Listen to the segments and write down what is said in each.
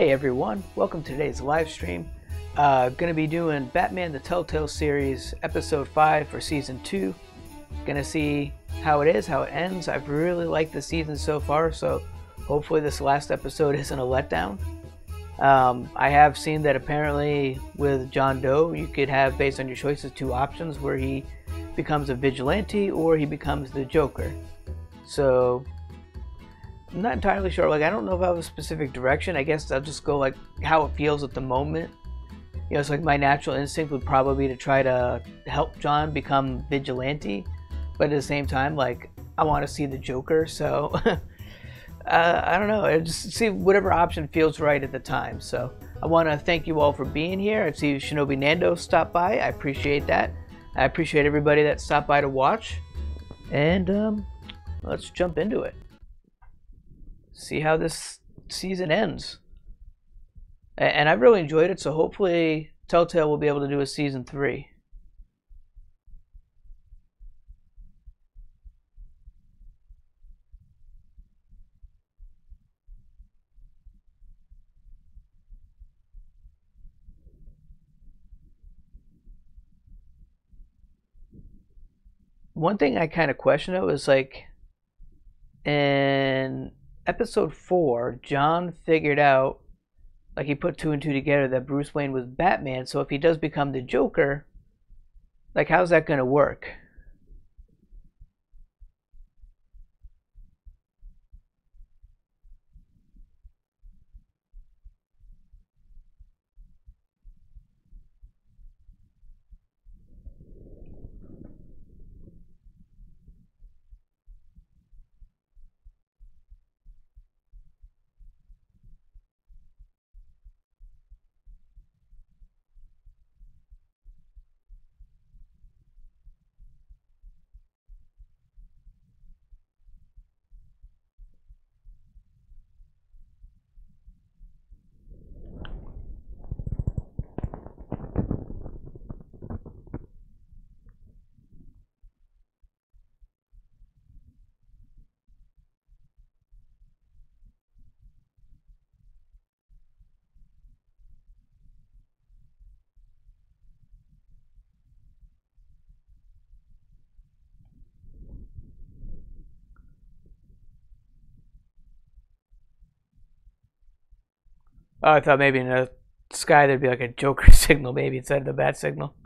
Hey everyone, welcome to today's live stream. Gonna be doing Batman the Telltale series episode 5 for season 2. Gonna see how it is, how it ends. I've really liked the season so far, so hopefully this last episode isn't a letdown. I have seen that apparently with John Doe, you could have, based on your choices, 2 options where he becomes a vigilante or he becomes the Joker. So I'm not entirely sure. Like, I don't know if I have a specific direction. I guess I'll just go like how it feels at the moment. You know, it's like my natural instinct would probably be to try to help John become vigilante, but at the same time, like, I want to see the Joker. So I don't know. I just see whatever option feels right at the time. So I want to thank you all for being here. I see Shinobi Nando stopped by. I appreciate that. I appreciate everybody that stopped by to watch. And let's jump into it. See how this season ends. And I've really enjoyed it, so hopefully Telltale will be able to do a season 3. One thing I kind of question though is, like, in episode 4, John figured out, like, he put 2 and 2 together that Bruce Wayne was Batman. So if he does become the Joker, like, how's that going to work? Oh, I thought maybe in the sky there'd be like a Joker signal, maybe instead of the bat signal.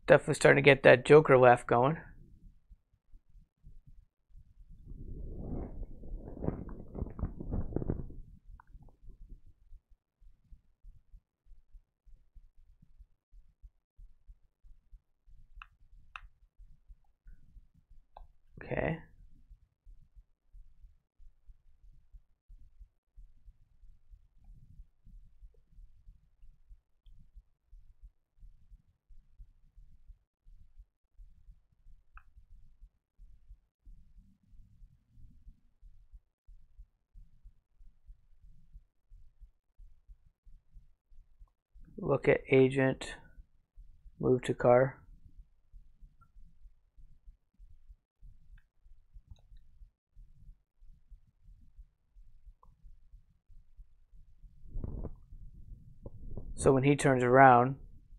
Definitely starting to get that Joker laugh going. Okay. Look at agent. Move to car. So when he turns around,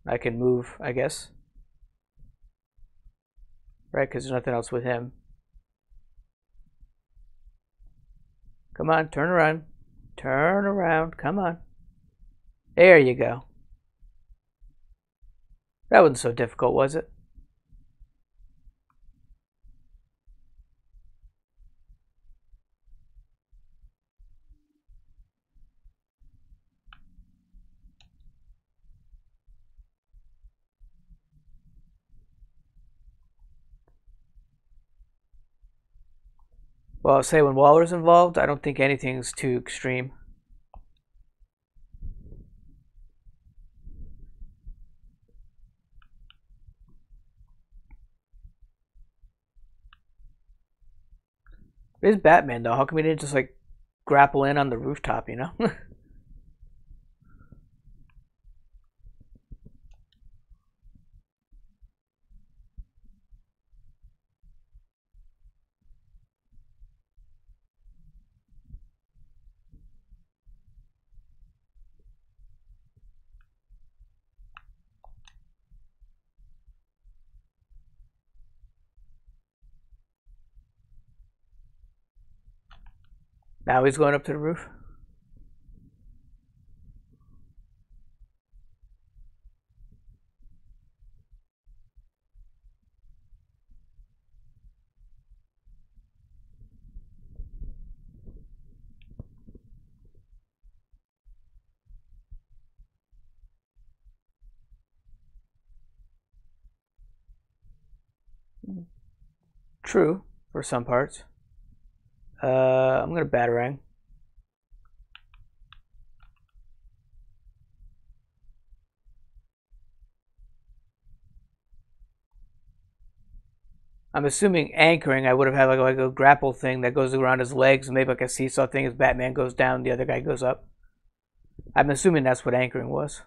I can move, I guess. Right, because there's nothing else with him. Come on, turn around. Turn around, come on. There you go. That wasn't so difficult, was it? Well, say when Waller's involved, I don't think anything's too extreme. It is Batman though. How come he didn't just like grapple in on the rooftop? You know. Now he's going up to the roof. True, for some parts. I'm gonna Batarang. I'm assuming anchoring, I would have had like a grapple thing that goes around his legs, and maybe like a seesaw thing as Batman goes down, the other guy goes up. I'm assuming that's what anchoring was.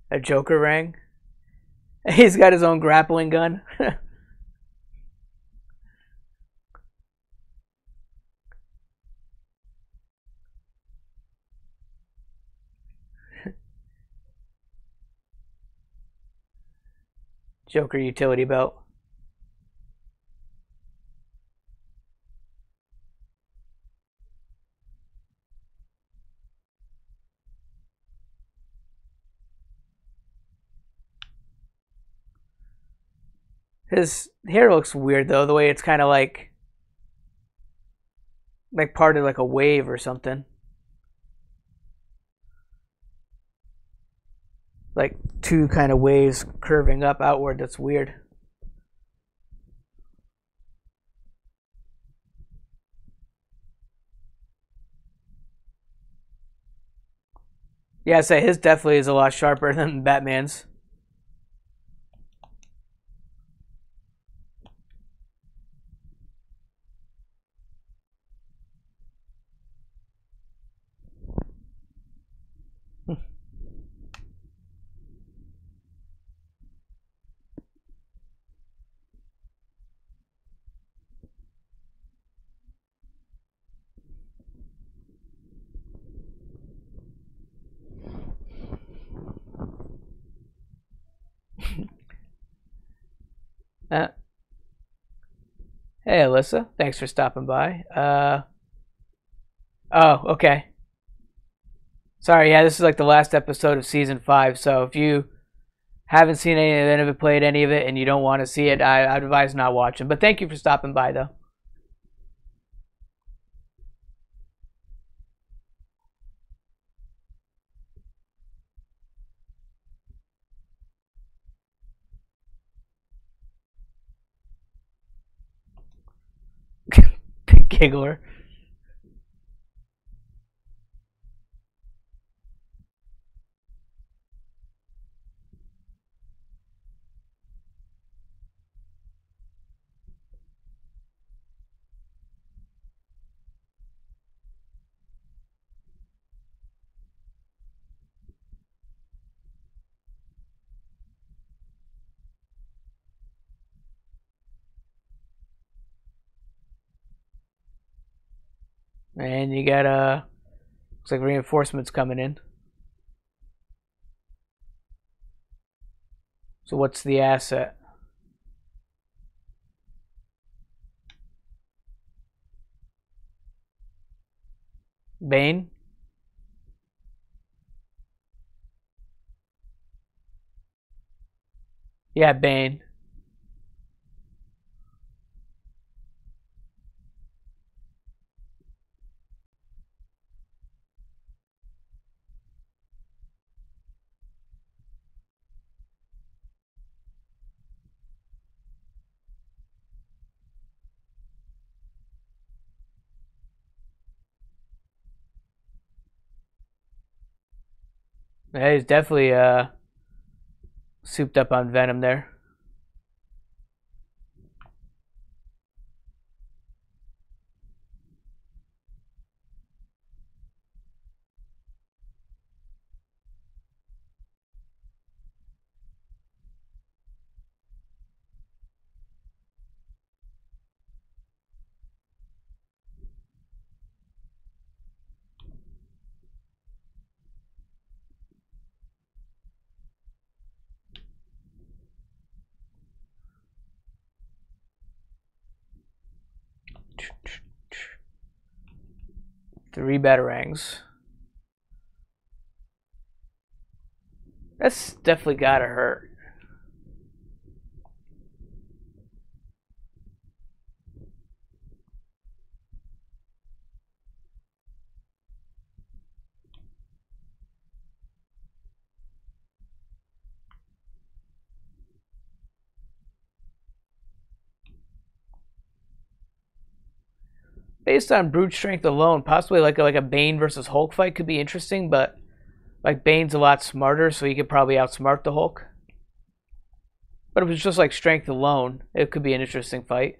A Joker rang. He's got his own grappling gun. Joker utility belt. His hair looks weird though, the way it's kind of like part of like a wave or something. Like two kind of waves curving up outward. That's weird. Yeah, I say his definitely is a lot sharper than Batman's. Uh, hey, Alyssa. Thanks for stopping by. Oh, okay. Sorry, yeah, this is like the last episode of season 5, so if you haven't seen any of it, played any of it, and you don't want to see it, I'd advise not watching. But thank you for stopping by, though. Giggler. And you got, looks like reinforcements coming in. So what's the asset? Bane. Yeah, Bane. Yeah, he's definitely souped up on Venom there. Three batarangs. That's definitely gotta hurt. Based on brute strength alone, possibly like a Bane versus Hulk fight could be interesting, but like Bane's a lot smarter, so he could probably outsmart the Hulk. But if it's just like strength alone, it could be an interesting fight.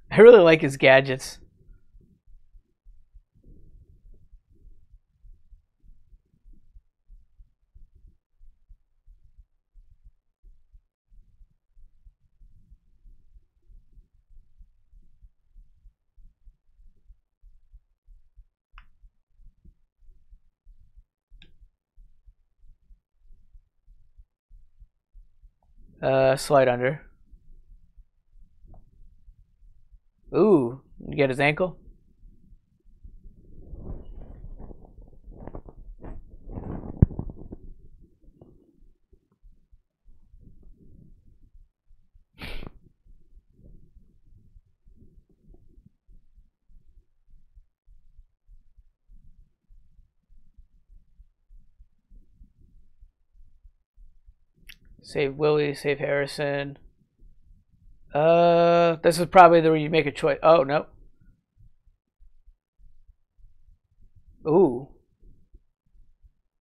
I really like his gadgets. Slide under. Ooh, you get his ankle? Save Willie, save Harrison. This is probably the where you make a choice. Oh, no. Ooh.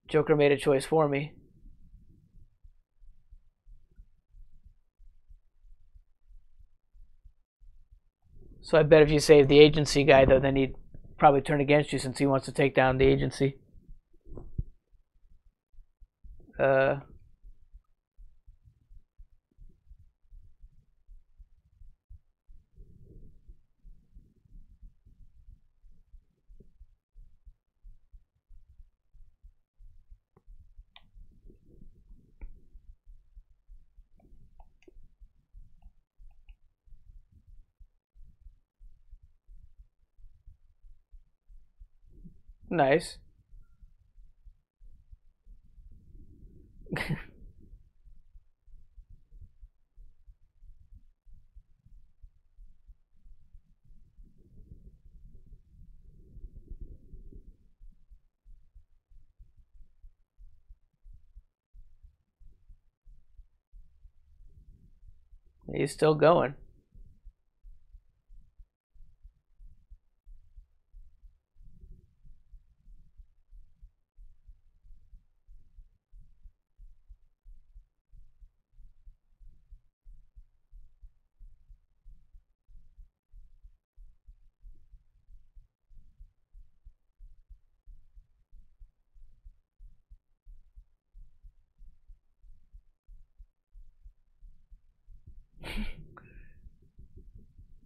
Joker made a choice for me. So I bet if you save the agency guy, though, then he'd probably turn against you since he wants to take down the agency. Uh, nice. He's still going.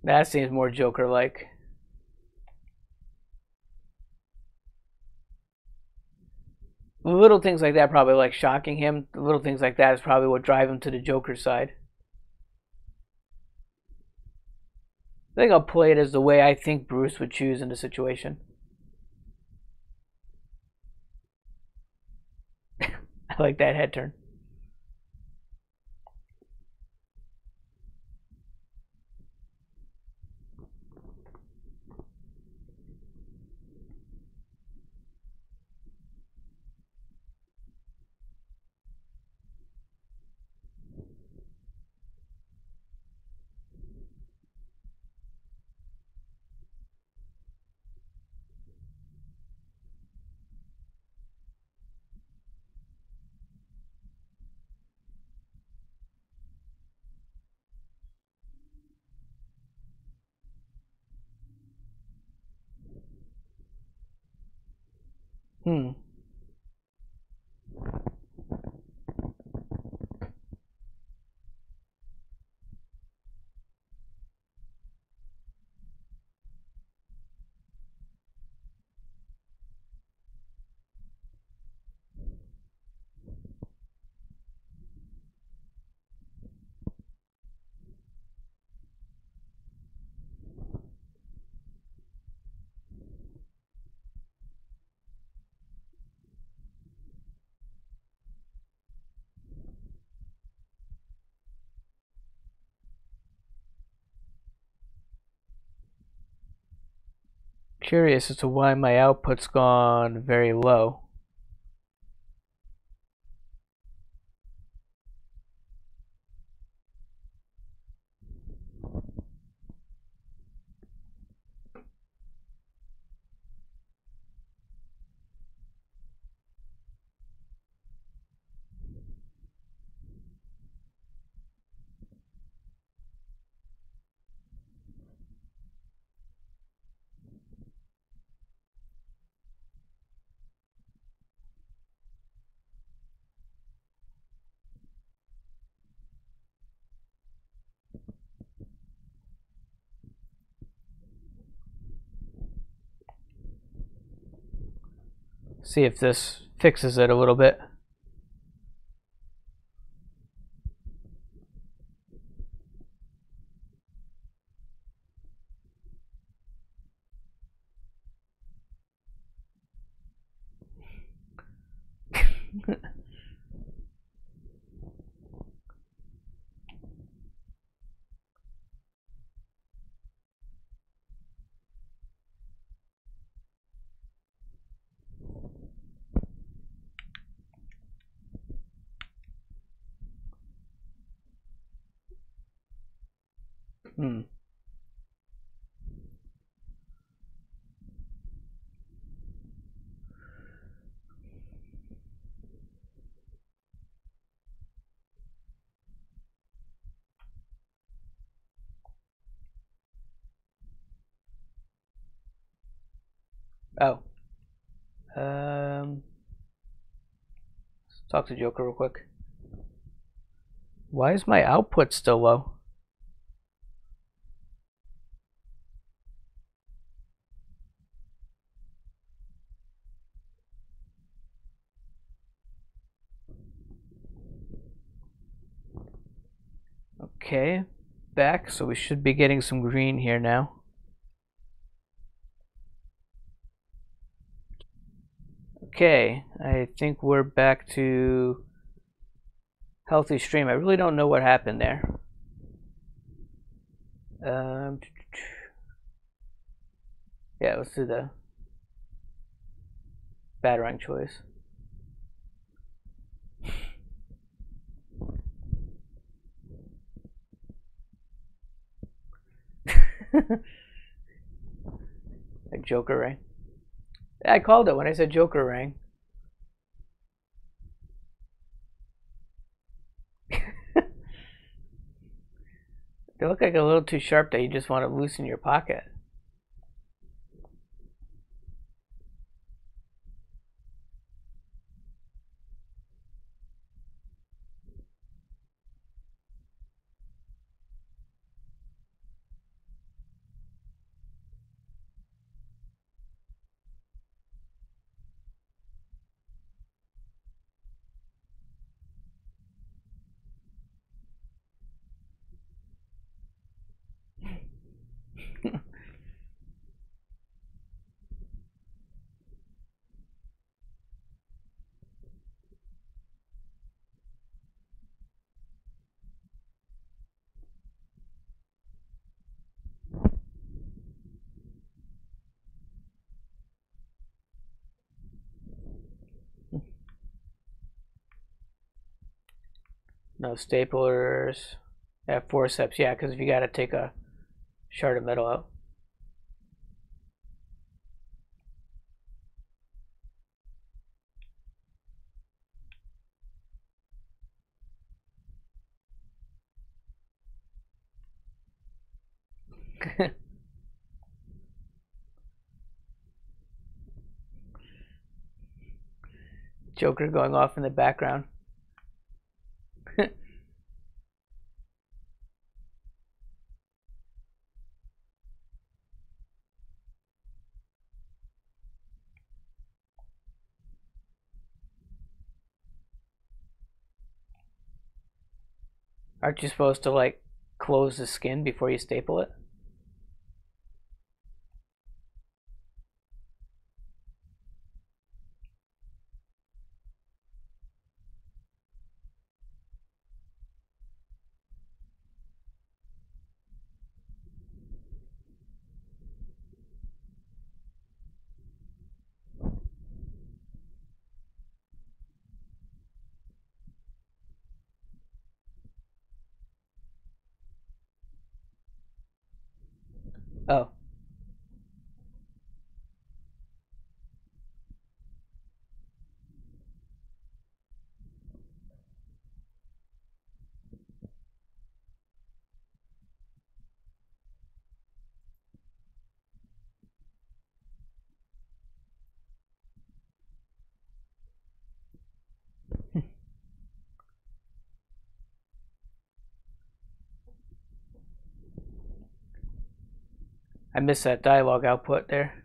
That seems more Joker-like. little things like that probably like shocking him. The little things like that is probably what drive him to the Joker's side. I think I'll play it as the way I think Bruce would choose in the situation. I like that head turn. Hmm. Curious as to why my output's gone very low. See if this fixes it a little bit. Hmm. Oh. Let's talk to Joker real quick. Why is my output still low? Okay, back, so we should be getting some green here now. Okay, I think we're back to healthy stream. I really don't know what happened there. Yeah, let's do the battering choice. Like Joker rang. Yeah, I called it when I said Joker rang. They look like a little too sharp that you just want to loosen your pocket. No staplers. Yeah, forceps. Yeah, because if you got to take a shard of metal out. Joker going off in the background. Aren't you supposed to like close the skin before you staple it? Oh. I missed that dialogue output there.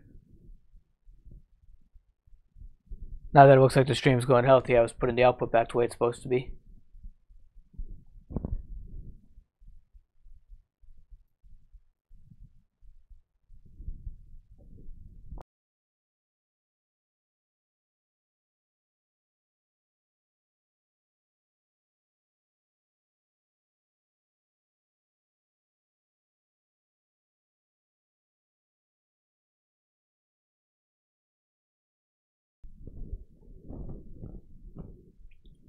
Now that it looks like the stream's going healthy, I was putting the output back to where it's supposed to be.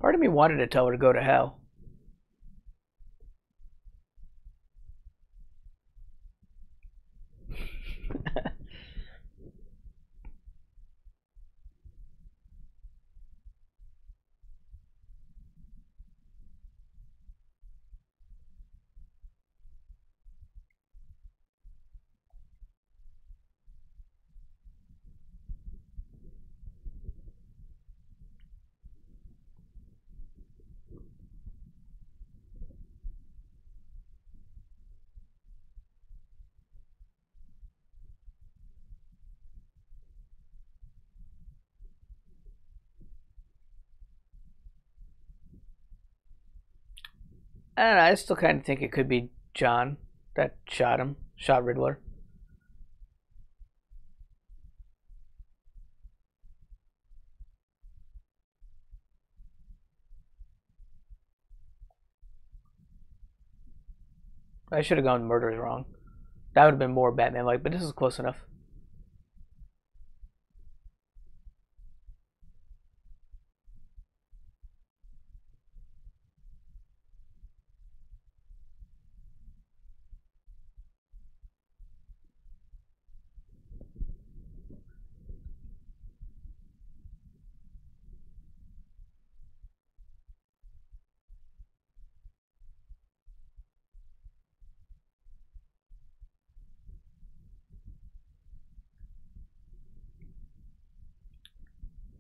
Part of me wanted to tell her to go to hell. I don't know, I still kind of think it could be John that shot him, shot Riddler. I should have gone murder's wrong. That would have been more Batman-like, but this is close enough.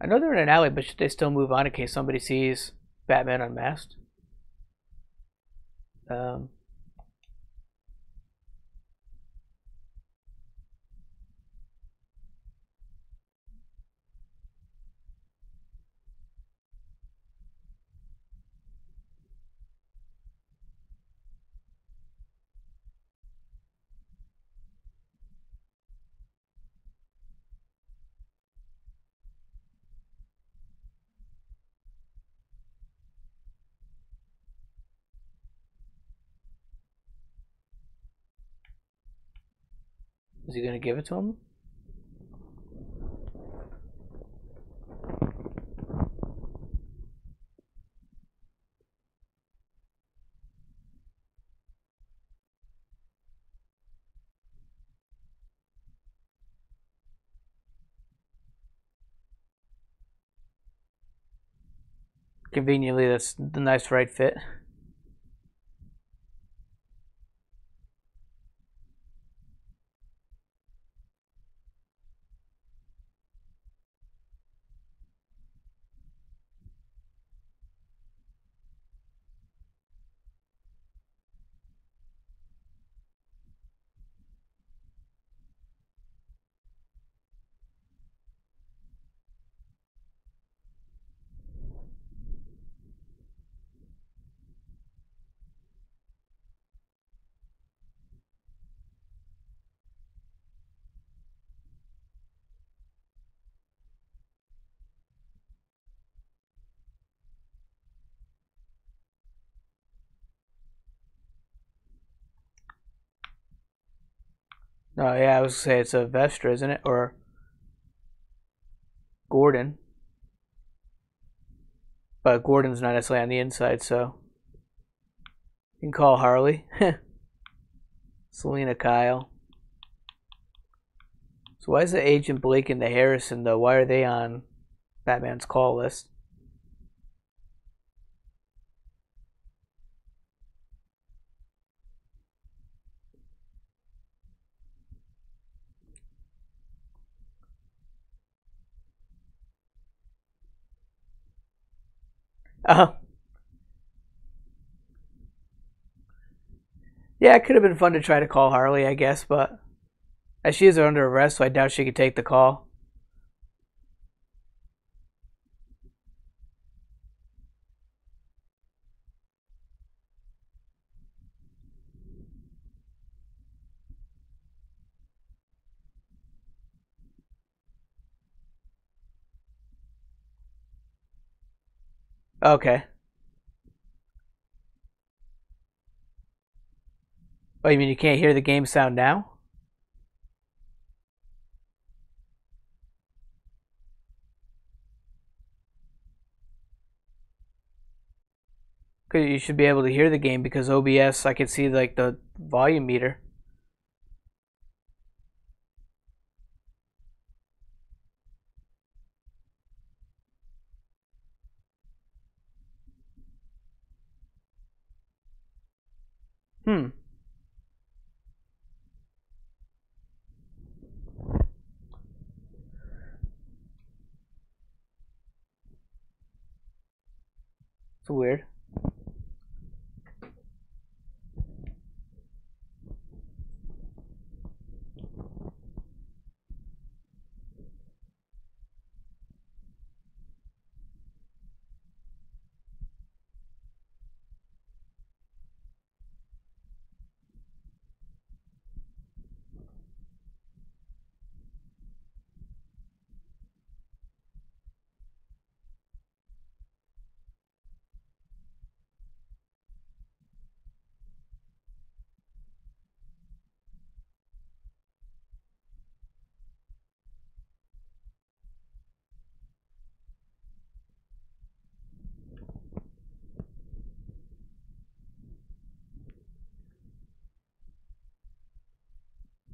I know they're in an alley, but should they still move on in case somebody sees Batman unmasked? Um, is he gonna give it to him? Conveniently, that's the nice right fit. Oh yeah, I was gonna say it's a Vestra, isn't it? Or Gordon. But Gordon's not necessarily on the inside, so you can call Harley. Selena Kyle. So why is the Agent Blake and the Harrison though? Why are they on Batman's call list? Oh, yeah, it could have been fun to try to call Harley, I guess, but as she is under arrest, so I doubt she could take the call. Okay. Oh, you mean you can't hear the game sound now? Cause you should be able to hear the game because OBS, I can see like the volume meter. Hmm. It's weird.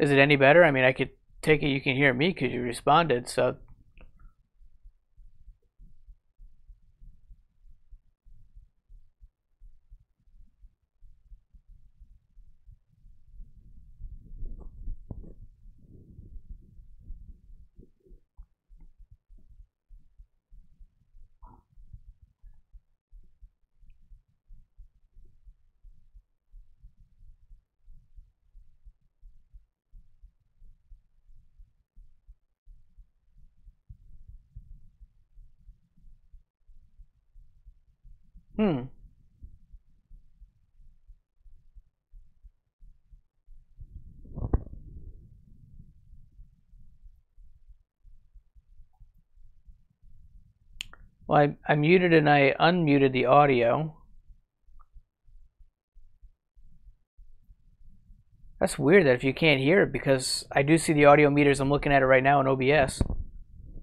Is it any better? I mean, I could take it you can hear me because you responded, so. Hmm. Well, I muted and I unmuted the audio. That's weird that if you can't hear it because I do see the audio meters. I'm looking at it right now in OBS.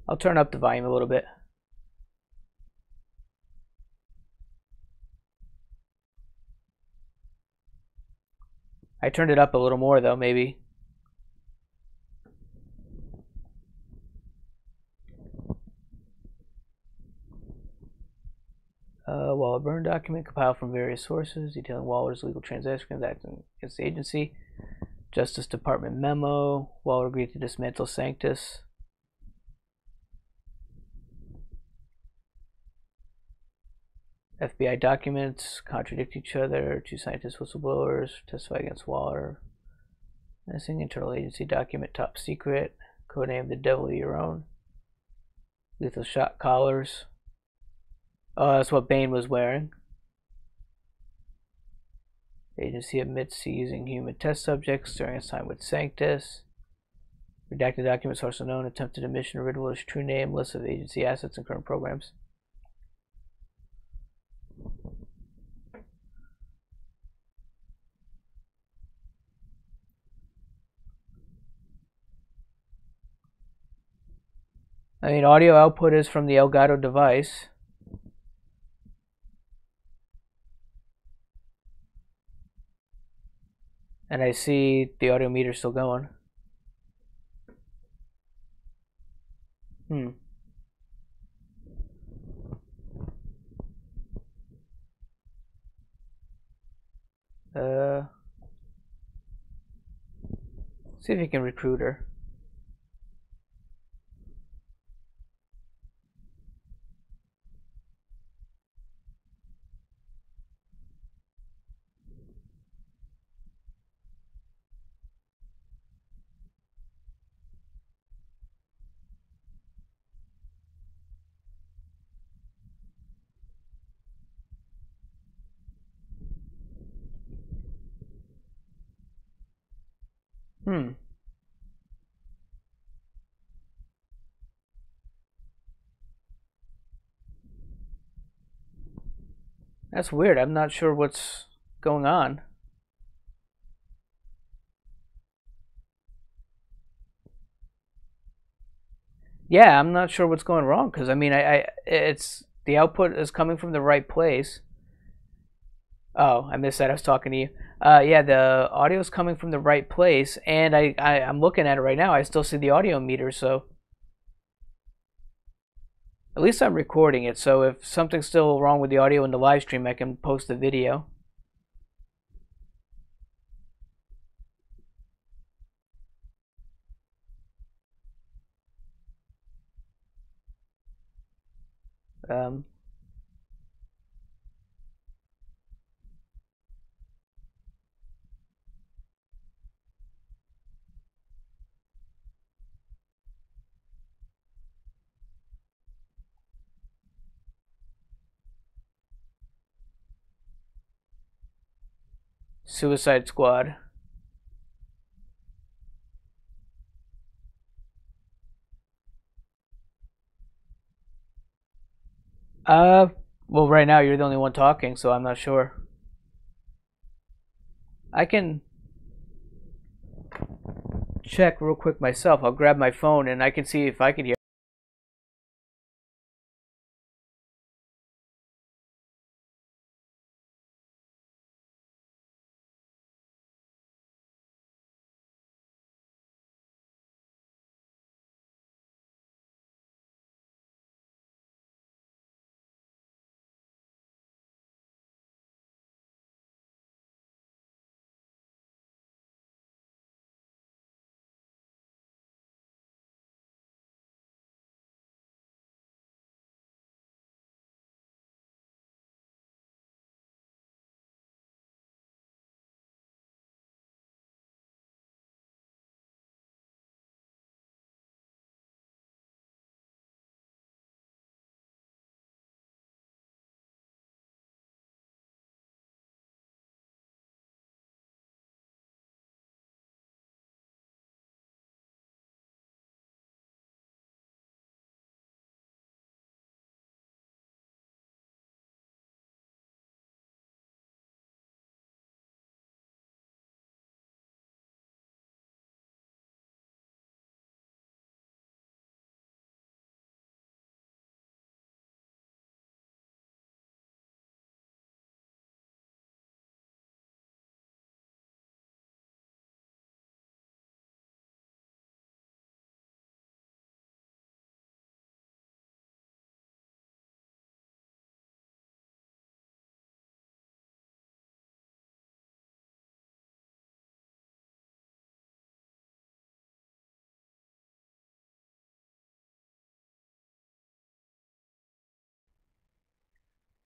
I'll turn up the volume a little bit. I turned it up a little more though, maybe. Waller burn document compiled from various sources detailing Waller's legal transactions acting against the agency. Justice Department memo. Waller agreed to dismantle Sanctus. FBI documents contradict each other. Two scientist whistleblowers testify against Waller. Missing internal agency document top secret. Codename The Devil Your Own. Lethal shot collars. Oh, that's what Bane was wearing. The agency admits to using human test subjects during its time with Sanctus. Redacted documents also known. Attempted admission of Riddler's true name. List of agency assets and current programs. I mean, audio output is from the Elgato device. And I see the audio meter still going. See if you can recruit her. That's weird. I'm not sure what's going on. Yeah, I'm not sure what's going wrong because I mean, it's the output is coming from the right place. Oh, I missed that. I was talking to you. Yeah, the audio is coming from the right place, and I'm looking at it right now. I still see the audio meter, so at least I'm recording it. So if something's still wrong with the audio in the live stream, I can post the video. Um, Suicide Squad. Well, right now you're the only one talking, so I'm not sure. I can check real quick myself. I'll grab my phone and I can see if I can hear.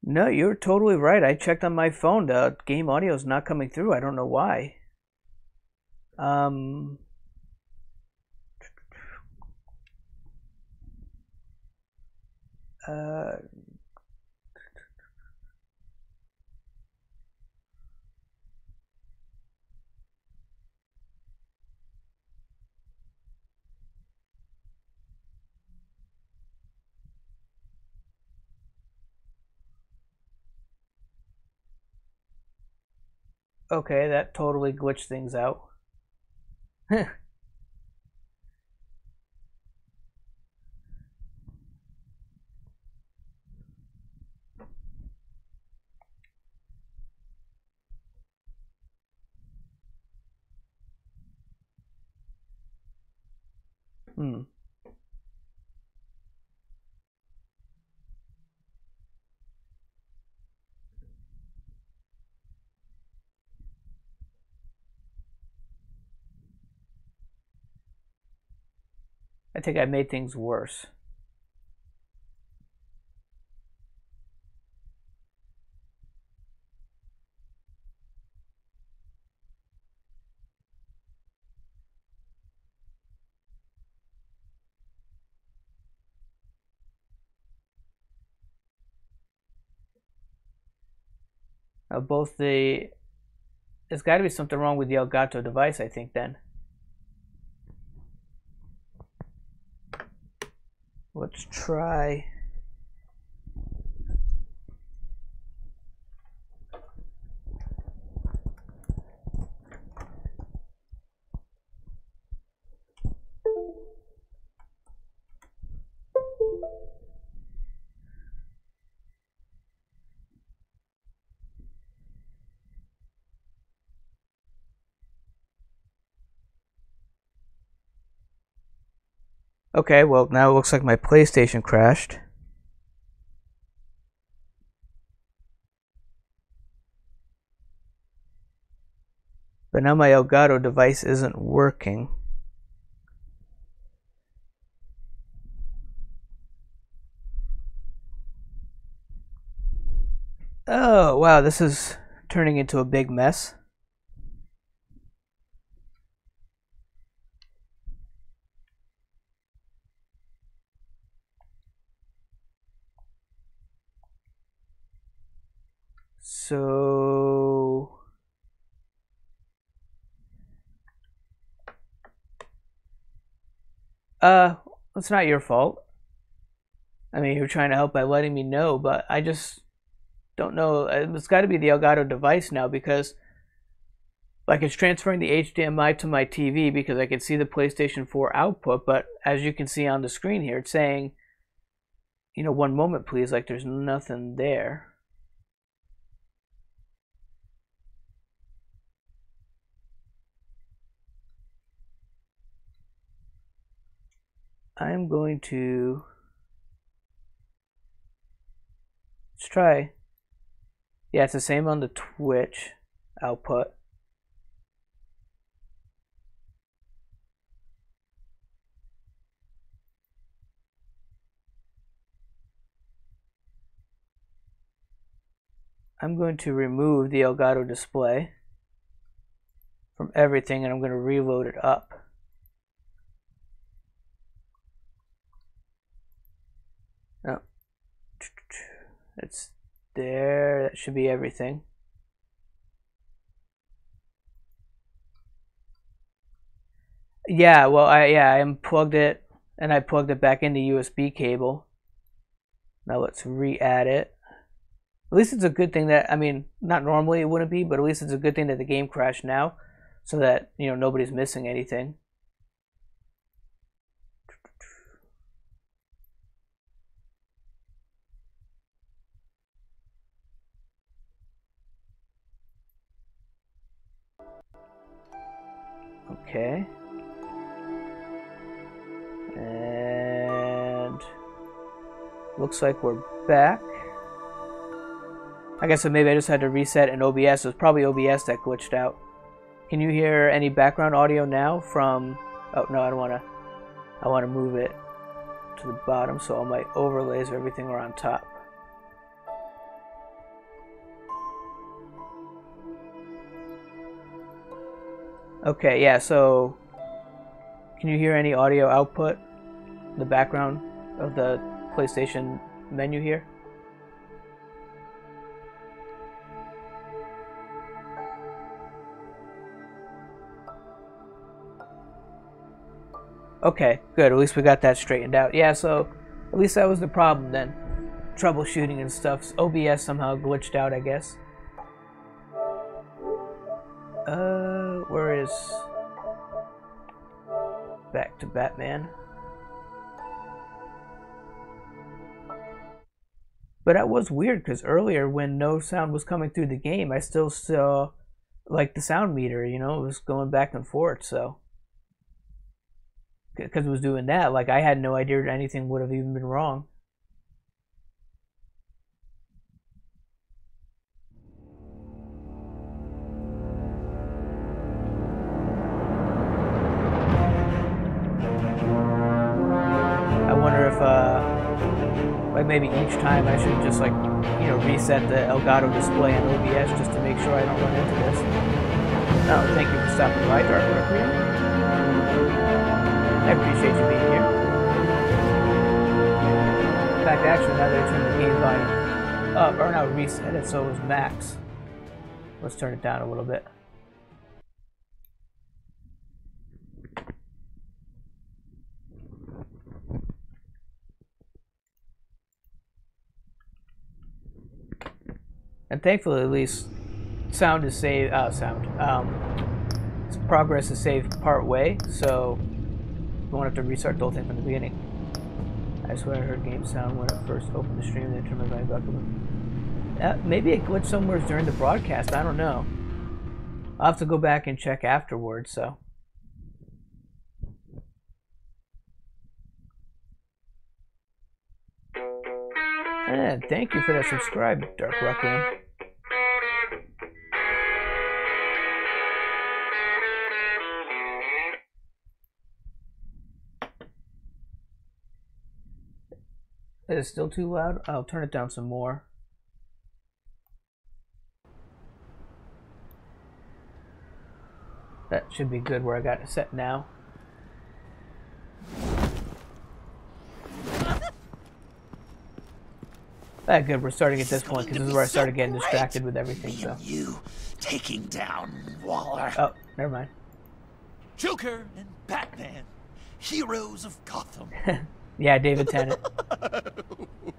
No, you're totally right. I checked on my phone. The game audio is not coming through. I don't know why. Um, uh, okay, that totally glitched things out. Hmm. I think I made things worse. Both the There's got to be something wrong with the Elgato device, I think. Then let's try. Okay, well now it looks like my PlayStation crashed. But now my Elgato device isn't working. Oh, wow, this is turning into a big mess. So it's not your fault. I mean, you're trying to help by letting me know, but I just don't know. It's got to be the Elgato device now, because like it's transferring the HDMI to my TV because I can see the PlayStation 4 output, but as you can see on the screen here, it's saying, you know, 1 moment please, like there's nothing there. I'm going to let's try. Yeah, it's the same on the Twitch output. I'm going to remove the Elgato display from everything, and I'm going to reload it up. Oh, it's there. That should be everything. Yeah, well, I unplugged it and I plugged it back into USB cable. Now let's re-add it. At least it's a good thing that, I mean, not normally it wouldn't be, but at least it's a good thing that the game crashed now, so that, you know, nobody's missing anything. Okay. And looks like we're back. I guess maybe I just had to reset in OBS. It was probably OBS that glitched out. Can you hear any background audio now from... Oh, no, I don't want to... I want to move it to the bottom so all my overlays of everything are on top. Okay, yeah, so can you hear any audio output in the background of the PlayStation menu here? Okay, good. At least we got that straightened out. Yeah, so at least that was the problem then. Troubleshooting and stuff. OBS somehow glitched out, I guess. Where is... Back to Batman. But that was weird, because earlier when no sound was coming through the game, I still saw, like, the sound meter, you know, it was going back and forth, so... Because it was doing that, like, I had no idea anything would have even been wrong. I wonder if, like, maybe each time I should just, like, you know, reset the Elgato display on OBS just to make sure I don't run into this. Oh, thank you for stopping by, Dark Requiem. I appreciate you being here. In fact, actually, now that I turned the game volume up, or now reset it so it was max. Let's turn it down a little bit. And thankfully, at least, sound is saved. Progress is saved part way, so we won't have to restart the whole thing from the beginning. I swear I heard game sound when I first opened the stream, then turned my volume back up. Maybe it glitched somewhere during the broadcast. I don't know. I'll have to go back and check afterwards. So. And thank you for that subscribe, Dark Requiem. Is it still too loud? I'll turn it down some more. That should be good where I got it set now. Good, we're starting at this point because this is where I started getting distracted with everything. So. You taking down Waller. Oh, never mind. Joker and Batman, heroes of Gotham. Yeah, David Tennant.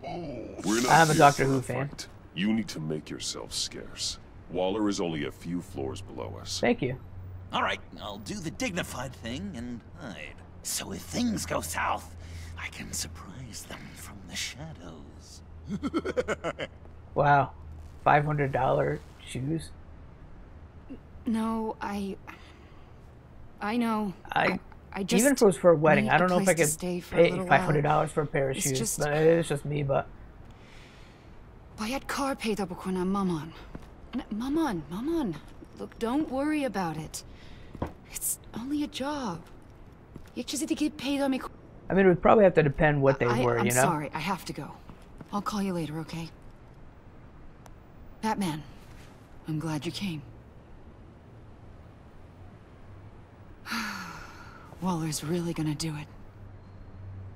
I'm a Doctor Who fan. You need to make yourself scarce. Waller is only a few floors below us. Thank you. All right, I'll do the dignified thing and hide. So if things go south, I can surprise them from the shadows. Wow. $500 shoes? No, I know. I just even if it was for a wedding, I don't know if I could pay $500 for a pair of shoes. Just, but it's just me, but... Bayad car paid up ko na maman. Maman. Look, don't worry about it. It's only a job. You just need to get paid on me. I mean, it would probably have to depend what they were, you know? I'm sorry, I have to go. I'll call you later, okay? Batman, I'm glad you came. Waller's really gonna do it.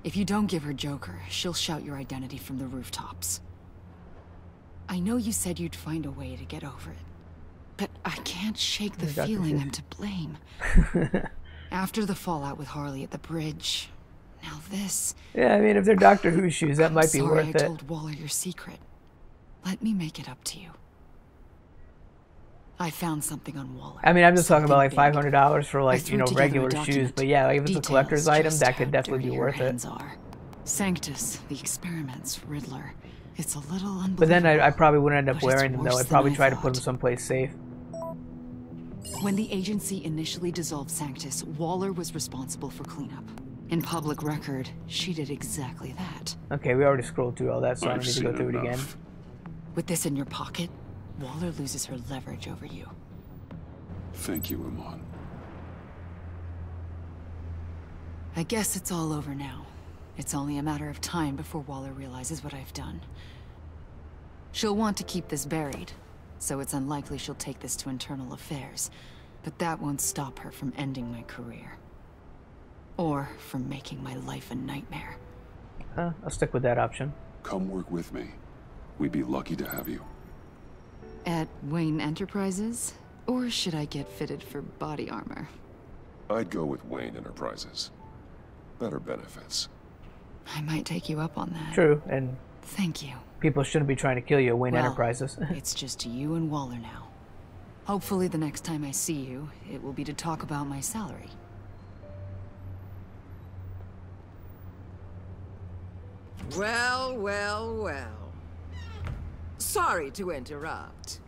If you don't give her Joker, she'll shout your identity from the rooftops. I know you said you'd find a way to get over it, but I can't shake the feeling I'm to blame. After the fallout with Harley at the bridge, now this... Yeah, I mean, if they're Doctor Who shoes, that might be worth it. I told Waller your secret. Let me make it up to you. I found something on Waller. I mean, I'm just talking about like $500 for like, you know, regular shoes. But yeah, like if it's a collector's item, that could definitely be worth it. Sanctus, the experiments, Riddler. It's a little unbelievable. But then I probably wouldn't end up wearing them though. I'd probably try to put them someplace safe. When the agency initially dissolved Sanctus, Waller was responsible for cleanup. In public record, she did exactly that. Okay, we already scrolled through all that, so I don't need to go through it again. With this in your pocket, Waller loses her leverage over you. Thank you, Iman. I guess it's all over now. It's only a matter of time before Waller realizes what I've done. She'll want to keep this buried, so it's unlikely she'll take this to internal affairs. But that won't stop her from ending my career. Or from making my life a nightmare. I'll stick with that option. Come work with me. We'd be lucky to have you. At Wayne Enterprises? Or should I get fitted for body armor? I'd go with Wayne Enterprises. Better benefits. I might take you up on that. True, and thank you. people shouldn't be trying to kill you at Wayne Enterprises. It's just you and Waller now. Hopefully the next time I see you, it will be to talk about my salary. Well, well, well. Sorry to interrupt.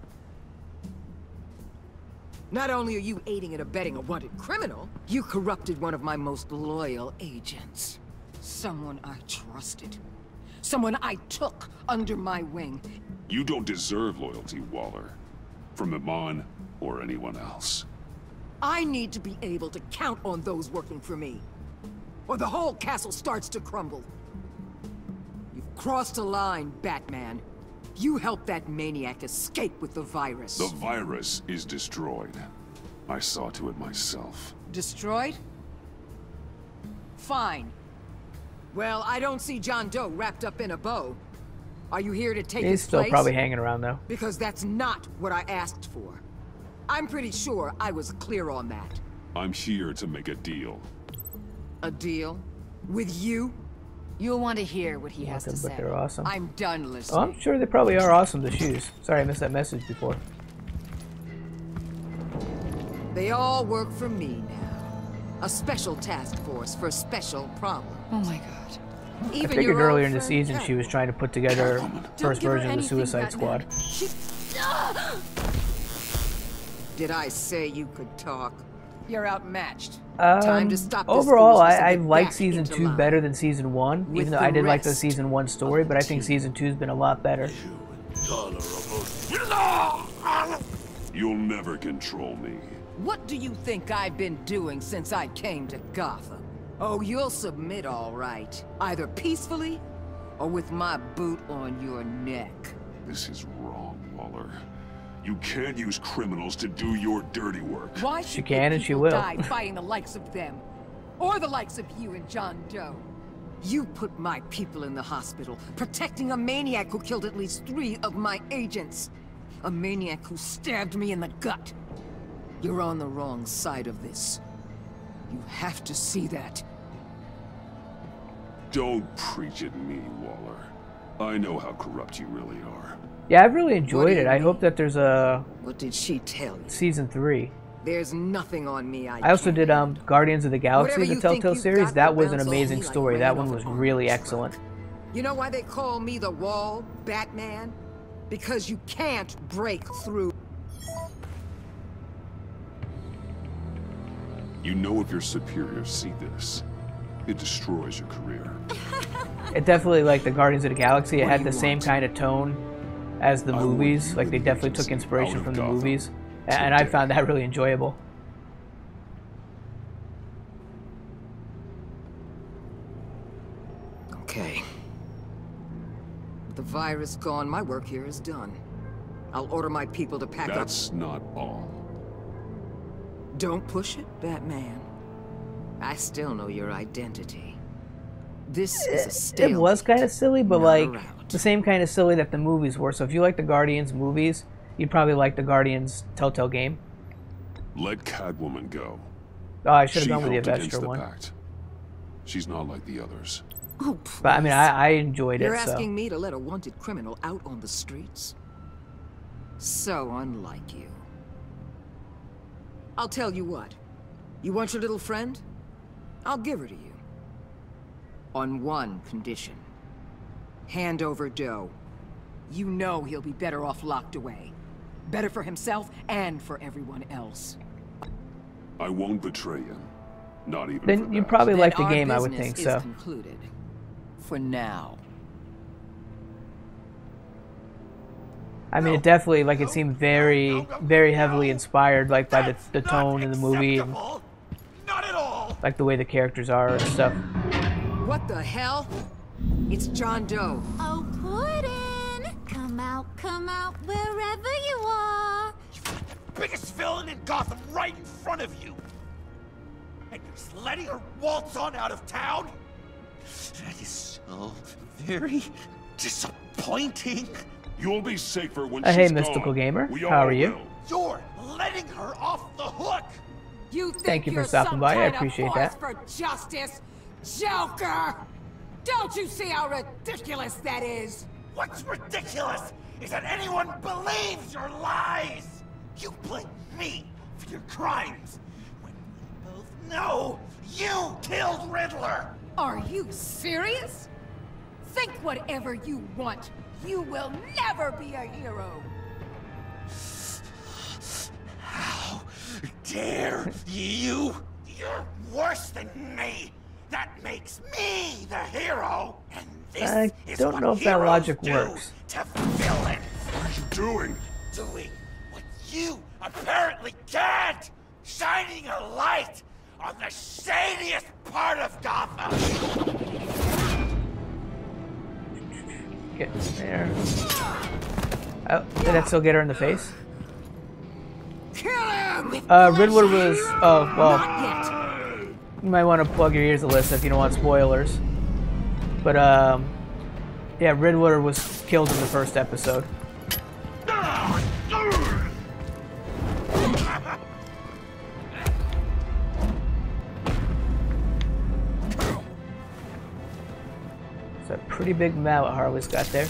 Not only are you aiding and abetting a wanted criminal, you corrupted one of my most loyal agents. Someone I trusted. Someone I took under my wing. You don't deserve loyalty, Waller. From Iman or anyone else. I need to be able to count on those working for me. Or the whole castle starts to crumble. You've crossed a line, Batman. You helped that maniac escape with the virus. The virus is destroyed. I saw to it myself. Destroyed? Fine. Well, I don't see John Doe wrapped up in a bow. Are you here to take his He's still place? probably hanging around, though. Because that's not what I asked for. I'm pretty sure I was clear on that. I'm here to make a deal. A deal? With you? You'll want to hear what he has to But say. they're awesome. I'm done Oh, listening. I'm sure they probably are awesome, the shoes. Sorry, I missed that message before. They all work for me now. A special task force for a special problem. Oh my god. I figured earlier in the season she was trying to put together first version of the Suicide Squad. Did I say you could talk? You're outmatched. Time Time to stop this overall, foolishness and I get like back season into 2 line. better than season 1, With even though the I did like the rest season 1 story, but I think season 2's been a lot better. You'll never control me. What do you think I've been doing since I came to Gotham? Oh, you'll submit all right. Either peacefully, or with my boot on your neck. This is wrong, Waller. You can't use criminals to do your dirty work. Why She should can good and she people will. die fighting the likes of them? Or the likes of you and John Doe? You put my people in the hospital, protecting a maniac who killed at least 3 of my agents. A maniac who stabbed me in the gut. You're on the wrong side of this. You have to see that. Don't preach at me, Waller. I know how corrupt you really are. Yeah, I've really What enjoyed do it. you I mean? hope that there's a What did she tell you? season 3. There's nothing on me I also can't did handle. Guardians of the Galaxy, Whatever the you think Telltale you've series. got That will was an bounce off amazing me like story. rain That off one an was army really truck. excellent. You know why they call me the Wall, Batman? Because you can't break through. You know if your superiors see this, it destroys your career. It definitely, like the Guardians of the Galaxy, it What had do the you same want? kind of tone as the I want movies. you Like and they the definitely took agency inspiration out of from the Gotham movies, and I today. found that really enjoyable. Okay. With the virus gone, my work here is done. I'll order my people to pack That's not all. up. Don't push it, Batman. I still know your identity. This is a It stalemate. was kind of silly, but not like around. the same kind of silly that the movies were. So if you like the Guardians movies, you'd probably like the Guardians Telltale game. Let Catwoman go. Oh, I should have She gone with the helped against Avestra the one. pact. She's not like the others. Oh, please. But I mean, I enjoyed You're it. So asking me to let a wanted criminal out on the streets? So unlike you. I'll tell you what. You want your little friend? I'll give her to you. On one condition. Hand over Doe. You know he'll be better off locked away. Better for himself and for everyone else. I won't betray him. Not even then for you that. probably Then like the our game, I would business think. is So concluded. For now. I mean, it definitely like it seemed very, very heavily inspired like by the tone in the movie and Not at all. like the way the characters are and stuff. What the hell? It's John Doe. Oh, Gordon! Come out, wherever you are. biggest villain in Gotham right in front of you. And you're just letting her waltz on out of town? That is so very disappointing. You'll be safer when Hey, she's Mystical gone. Gamer. We How all are you? will. You're letting her off the hook. You think Thank you for you're stopping some by. I kind of appreciate force that. for justice, Joker? Don't you see how ridiculous that is? What's ridiculous is that anyone believes your lies. You blame me for your crimes when we both know you killed Riddler. Are you serious? Think whatever you want. You will never be a hero. How dare you? You're worse than me. That makes me the hero. And this I is don't what know if that heroes logic do works. to villains. What are you doing? Doing what you apparently can't. Shining a light on the shadiest part of Gotham. Get there. Oh, did that still get her in the face? Kill him! Riddler was. Oh, well. Not yet. You might want to plug your ears, Alyssa, if you don't want spoilers. But, yeah, Riddler was killed in the first episode. It's a pretty big mallet Harley's got there.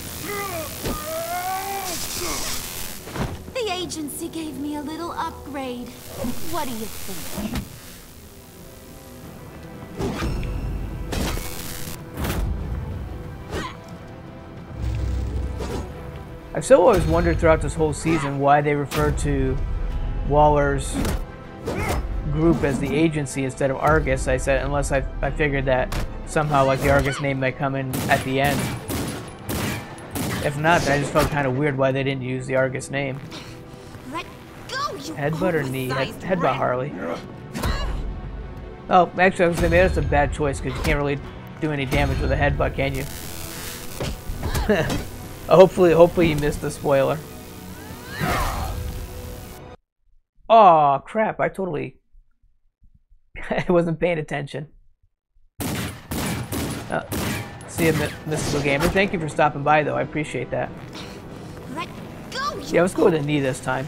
The agency gave me a little upgrade. What do you think? I've still always wondered throughout this whole season why they refer to Waller's group as the agency instead of Argus. I said, unless I figured that somehow like the Argus name might come in at the end. If not, then I just felt kind of weird why they didn't use the Argus name. Let go, you Headbutt or knee? oversized Headbutt rat. Harley. Oh, actually, I was gonna say that's a bad choice because you can't really do any damage with a headbutt, can you? Hopefully you missed the spoiler. Oh crap! I wasn't paying attention. See you, Mystical Gamer. Thank you for stopping by, though. I appreciate that. Let go, you Yeah, let's go with a knee this time.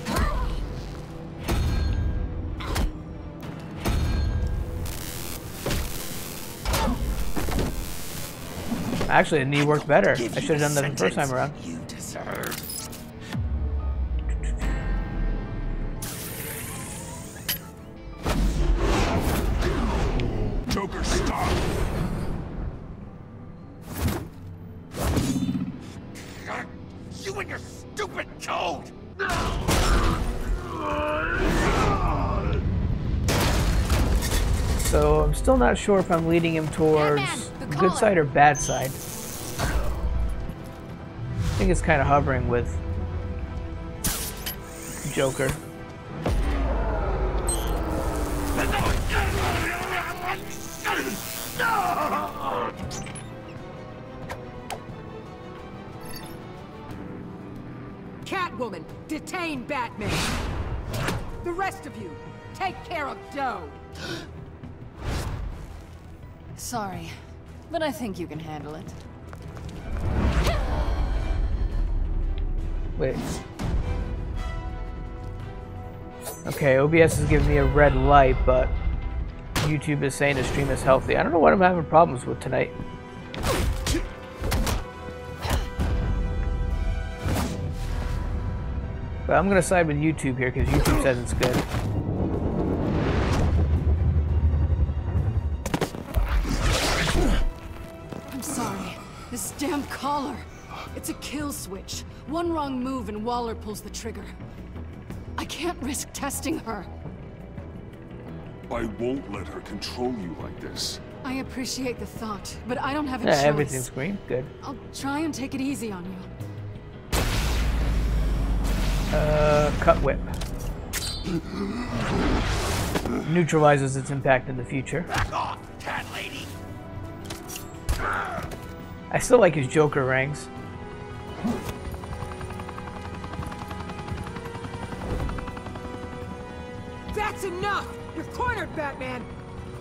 Actually, the knee worked better. I should have done that the first time around. You deserve. Joker, stop! You and your stupid code! So I'm still not sure if I'm leading him towards Batman, the good collar. side or bad side. I think it's kind of hovering with Joker. Catwoman, detain Batman. The rest of you, take care of Doe. Sorry, but I think you can handle it. Wait. Okay, OBS is giving me a red light, but YouTube is saying the stream is healthy. I don't know what I'm having problems with tonight. But I'm gonna side with YouTube here because YouTube says it's good. I'm sorry. This damn collar. It's a kill switch. One wrong move and Waller pulls the trigger. I can't risk testing her. I won't let her control you like this. I appreciate the thought, but I don't have a Yeah, choice. everything's green. Good. I'll try and take it easy on you. Cut whip. Neutralizes its impact in the future. Back off, cat lady! I still like his Joker rings. That's enough! You're cornered, Batman!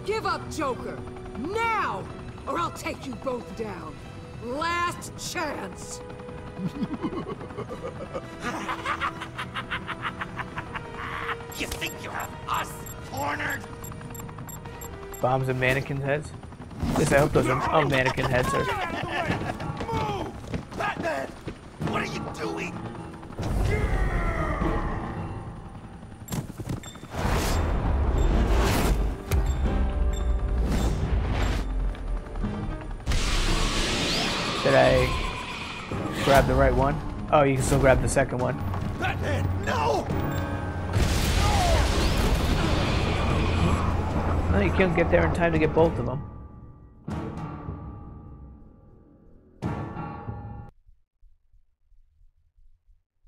Give up Joker! Now! Or I'll take you both down. Last chance! You think you have us cornered? Bombs and mannequin heads? At least I hope those are mannequin heads. Or... Move! Batman! What are you doing? Did I grab the right one? Oh, you can still grab the second one. Batman, no! No, you can't get there in time to get both of them.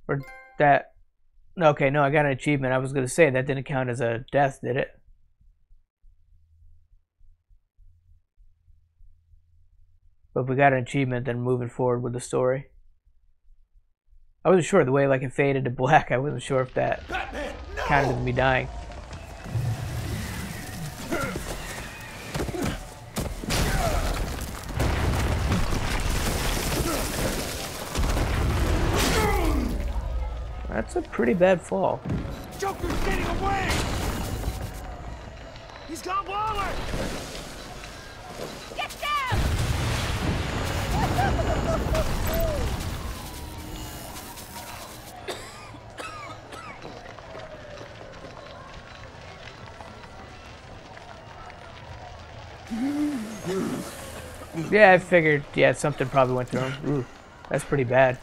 Or that... Okay, no, I got an achievement. I was going to say that didn't count as a death, did it? But we got an achievement, then moving forward with the story. I wasn't sure, the way like it faded to black, I wasn't sure if that Batman, no! counted as me dying. That's a pretty bad fall. Joker's getting away! He's got Waller! Get down! Yeah, I figured, yeah, something probably went through him. Ooh, that's pretty bad.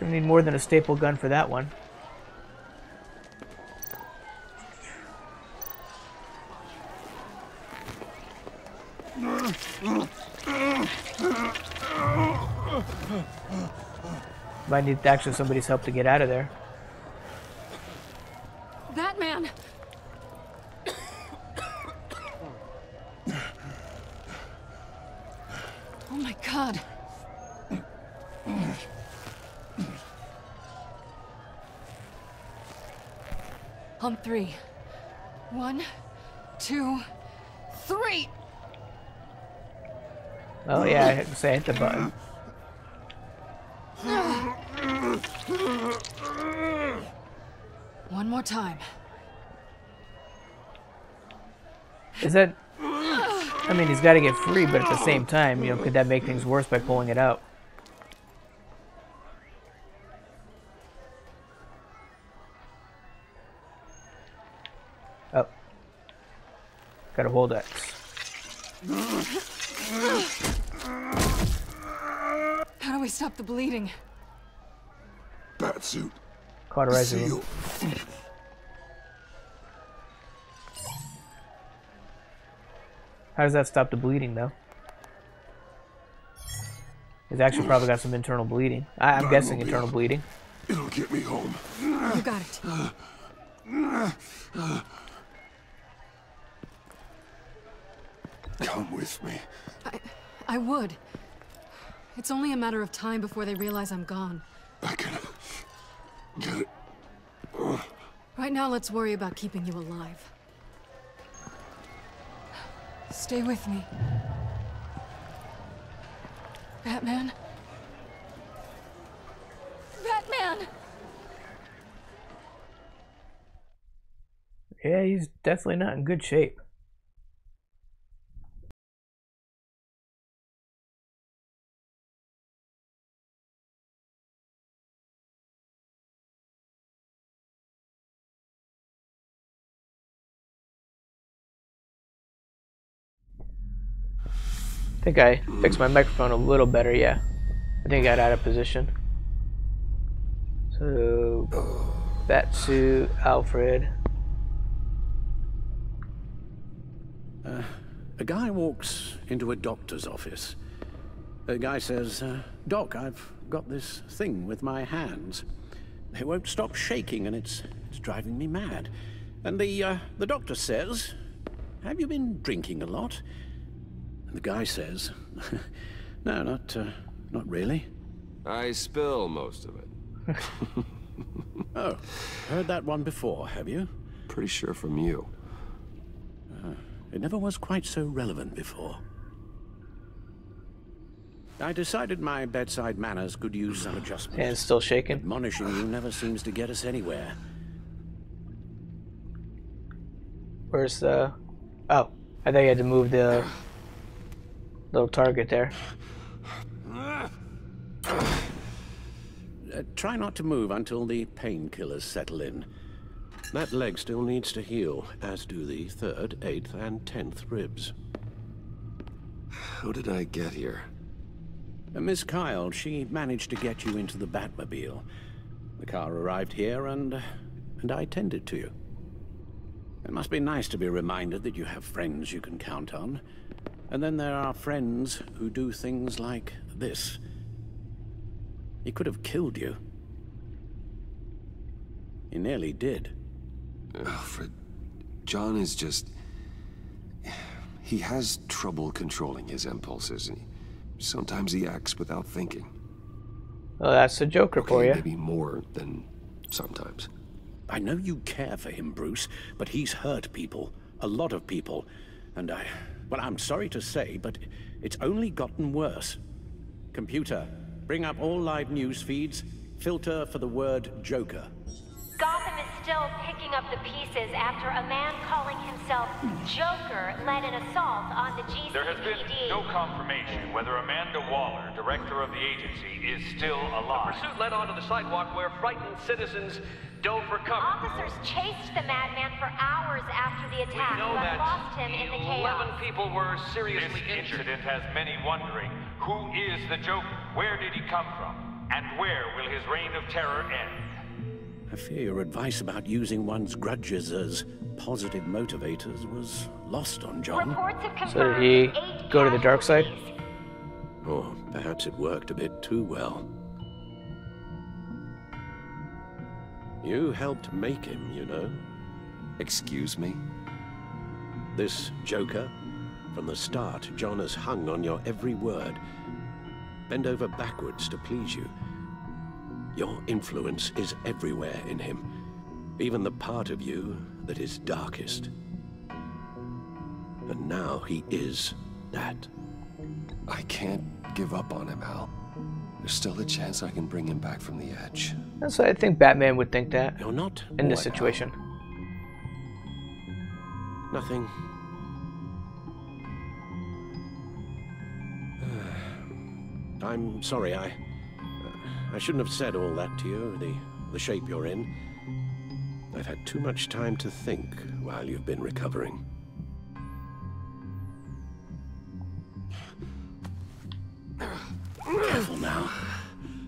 Gonna need more than a staple gun for that one. Might need actually somebody's help to get out of there. Batman! Oh my God. On three. 1, 2, 3! Oh yeah, I had to say hit the button. One more time. Is that... I mean, he's got to get free, but at the same time, you know, could that make things worse by pulling it out? Oh. Gotta hold X. How do we stop the bleeding? Batsuit. Cauterizing him. Seal. How does that stop the bleeding, though? He's actually probably got some internal bleeding. I'm guessing internal bleeding. It'll get me home. You got it. Come with me. I would. It's only a matter of time before they realize I'm gone. I can get it. Right now, let's worry about keeping you alive. Stay with me. Batman? Batman! Yeah, he's definitely not in good shape. I think I fixed my microphone a little better, yeah. I think I got out of position. So, Batsuit, Alfred. A guy walks into a doctor's office. The guy says, Doc, I've got this thing with my hands. They won't stop shaking and it's driving me mad. And the doctor says, have you been drinking a lot? And the guy says, no, not really. I spill most of it. Oh, heard that one before, have you? Pretty sure from you. It never was quite so relevant before. I decided my bedside manners could use some adjustment. Hand's still shaking. Admonishing you never seems to get us anywhere. Where's the... Oh, I thought you had to move the little target there. Try not to move until the painkillers settle in. That leg still needs to heal, as do the 3rd, 8th, and 10th ribs. How did I get here? Miss Kyle, she managed to get you into the Batmobile. The car arrived here, and I tended to you. It must be nice to be reminded that you have friends you can count on. And then there are friends who do things like this. He could have killed you. He nearly did. Alfred, John is just... He has trouble controlling his impulses. Sometimes he acts without thinking. Well, that's the Joker for you. Maybe more than sometimes. I know you care for him, Bruce, but he's hurt people. A lot of people. And well, I'm sorry to say, but it's only gotten worse. Computer, bring up all live news feeds. Filter for the word Joker. Gotham is still picking up the pieces after a man calling himself Joker led an assault on the GCPD. There has been no confirmation whether Amanda Waller, director of the agency, is still alive. The pursuit led onto the sidewalk where frightened citizens dove for cover. Officers chased the madman for hours after the attack, but lost him in the chaos. 11 people were seriously This injured. incident has many wondering, who is the Joker? Where did he come from? And where will his reign of terror end? I fear your advice about using one's grudges as positive motivators was lost on John. Reports have confirmed So did he go to the dark side? Or perhaps it worked a bit too well. You helped make him, you know. Excuse me? This Joker, from the start, John has hung on your every word. Bend over backwards to please you. Your influence is everywhere in him, even the part of you that is darkest. And now he is that. I can't give up on him, Al. There's still a chance I can bring him back from the edge. That's what I think Batman would think that. You're not in this what, situation. Al? Nothing. I'm sorry, I shouldn't have said all that to you, the shape you're in. I've had too much time to think while you've been recovering. Careful now.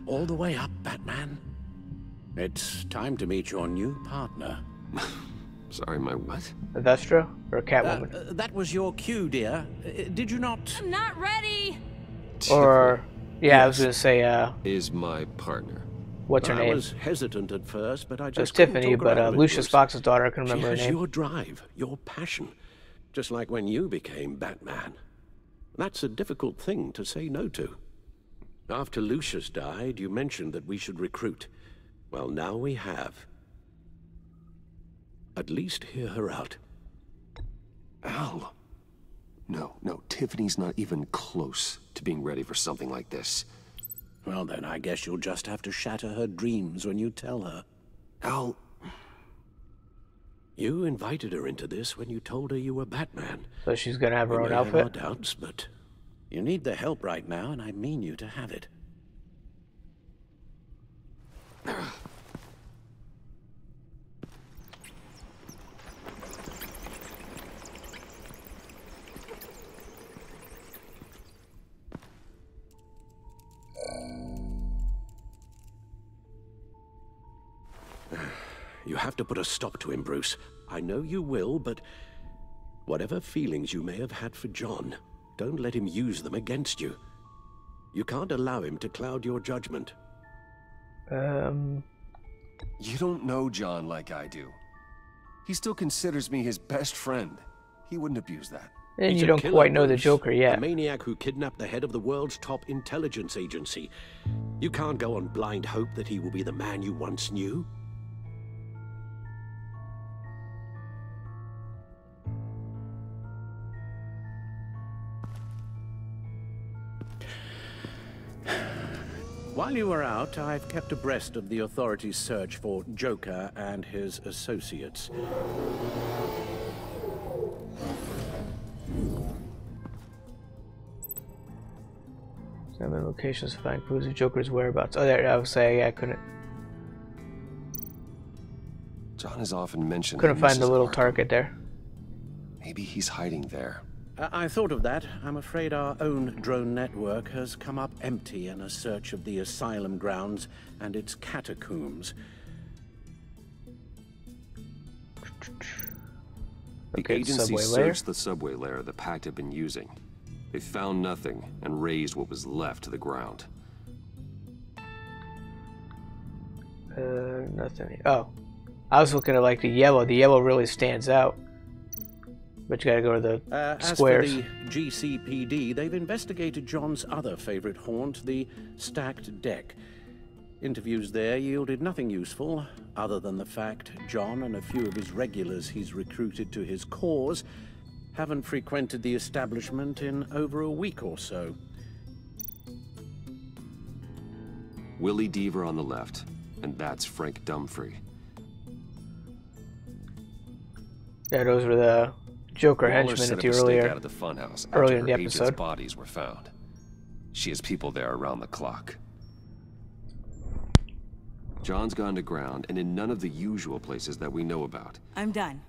All the way up, Batman. It's time to meet your new partner. Sorry, my what? A Vestra or a Catwoman? That was your cue, dear. Did you not? I'm not ready. Or... Yeah, I was gonna say, is my partner. What's her name? I was hesitant at first, but I just it was Tiffany, but Lucius Fox's daughter, I can remember her she name. has your drive, your passion, just like when you became Batman. That's a difficult thing to say no to. After Lucius died, you mentioned that we should recruit. Well, now we have. At least hear her out. Al. No, Tiffany's not even close to being ready for something like this. Well, then I guess you'll just have to shatter her dreams when you tell her. Al... You invited her into this when you told her you were Batman. So she's gonna have her own We may have outfit? our doubts, but you need the help right now, and I mean you to have it. You have to put a stop to him, Bruce. I know you will, but whatever feelings you may have had for John, don't let him use them against you. You can't allow him to cloud your judgment. You don't know John like I do. He still considers me his best friend. He wouldn't abuse that. And He's you a don't killer, quite know the Bruce. Joker yet. A maniac who kidnapped the head of the world's top intelligence agency. You can't go on blind hope that he will be the man you once knew. While you were out, I've kept abreast of the authorities' search for Joker and his associates. Seven locations to find clues of Joker's whereabouts. Oh, there, I was saying I couldn't. John has often mentioned. Couldn't find the little Arkham. target there. Maybe he's hiding there. I thought of that. I'm afraid our own drone network has come up empty in a search of the asylum grounds and its catacombs. The Okay, agency subway layer. searched the subway layer the Pact had been using. They found nothing and razed what was left to the ground. Nothing. Oh, I was looking at like the yellow. The yellow really stands out. But you gotta go to the squares. As for the GCPD, they've investigated John's other favorite haunt, the stacked deck. Interviews there yielded nothing useful, other than the fact John and a few of his regulars he's recruited to his cause haven't frequented the establishment in over a week or so. Willie Deaver on the left, and that's Frank Dumfrey. Yeah, those were the Joker Waller henchmen set that up you a stake earlier. out of the funhouse Earlier after in the her agents' episode. bodies were found. She has people there around the clock. John's gone to ground, and in none of the usual places that we know about. I'm done.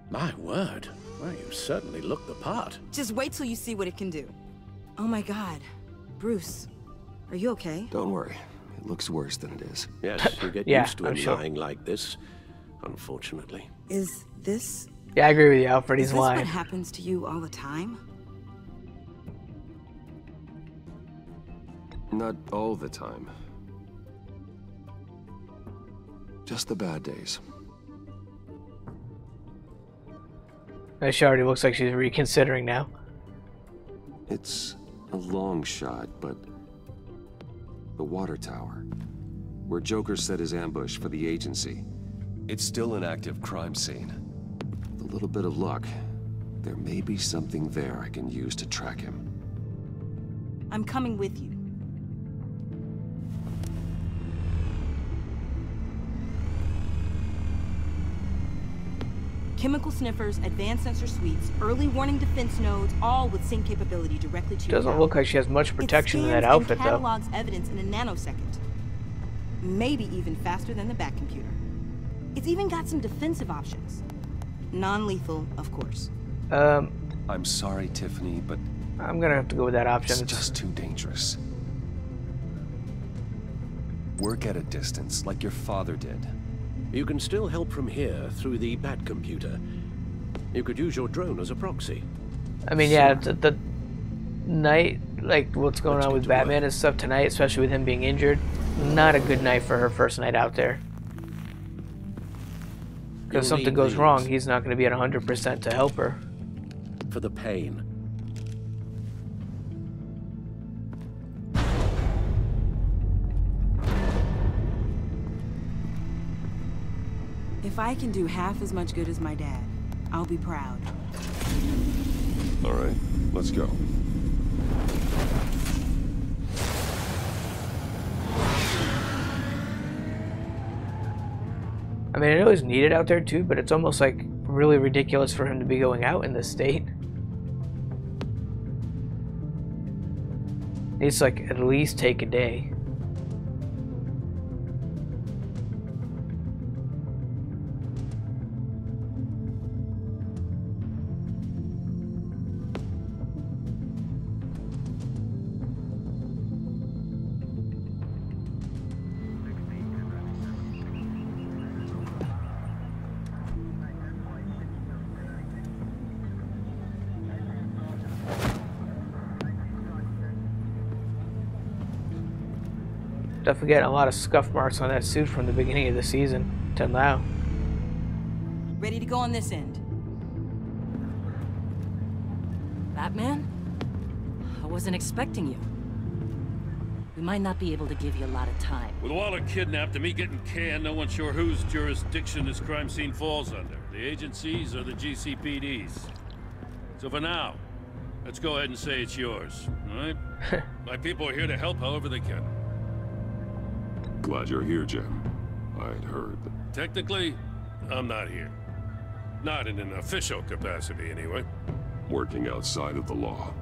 My word. Well, you certainly look the part. Just wait till you see what it can do. Oh my God. Bruce, are you okay? Don't worry. It looks worse than it is. Yes, you get Yeah, used to I'm him sure. lying like this, unfortunately. Is this... Yeah, I agree with you, Alfred. Is He's this what lying. happens to you all the time? Not all the time. Just the bad days. She already looks like she's reconsidering now. It's a long shot, but the water tower, where Joker set his ambush for the agency, it's still an active crime scene. With a little bit of luck, there may be something there I can use to track him. I'm coming with you. Chemical sniffers, advanced sensor suites, early warning defense nodes, all with sync capability directly to your Doesn't tower. look like she has much protection in that It outfit, scans and though. catalogs evidence in a nanosecond. Maybe even faster than the Batcomputer. It's even got some defensive options. Non-lethal, of course. I'm sorry, Tiffany, but I'm gonna have to go with that option. it's just too dangerous. Work at a distance, like your father did. You can still help from here through the Batcomputer. You could use your drone as a proxy. I mean, yeah, the night, like what's going on with Batman and stuff tonight, especially with him being injured, not a good night for her first night out there. Because You'll something need goes these. wrong, he's not going to be at 100% to help her. For the pain. If I can do half as much good as my dad, I'll be proud. All right, let's go. I mean, I know he's needed out there too, but it's almost like really ridiculous for him to be going out in this state. Needs to, like, at least take a day. Definitely getting a lot of scuff marks on that suit from the beginning of the season till now. Ready to go on this end. Batman? I wasn't expecting you. We might not be able to give you a lot of time. With Waller kidnapped and me getting canned, no one's sure whose jurisdiction this crime scene falls under. The agencies or the GCPD's. So for now, let's go ahead and say it's yours, all right? My people are here to help however they can. Glad you're here, Jim. I'd heard. Technically, I'm not here. Not in an official capacity, anyway. Working outside of the law.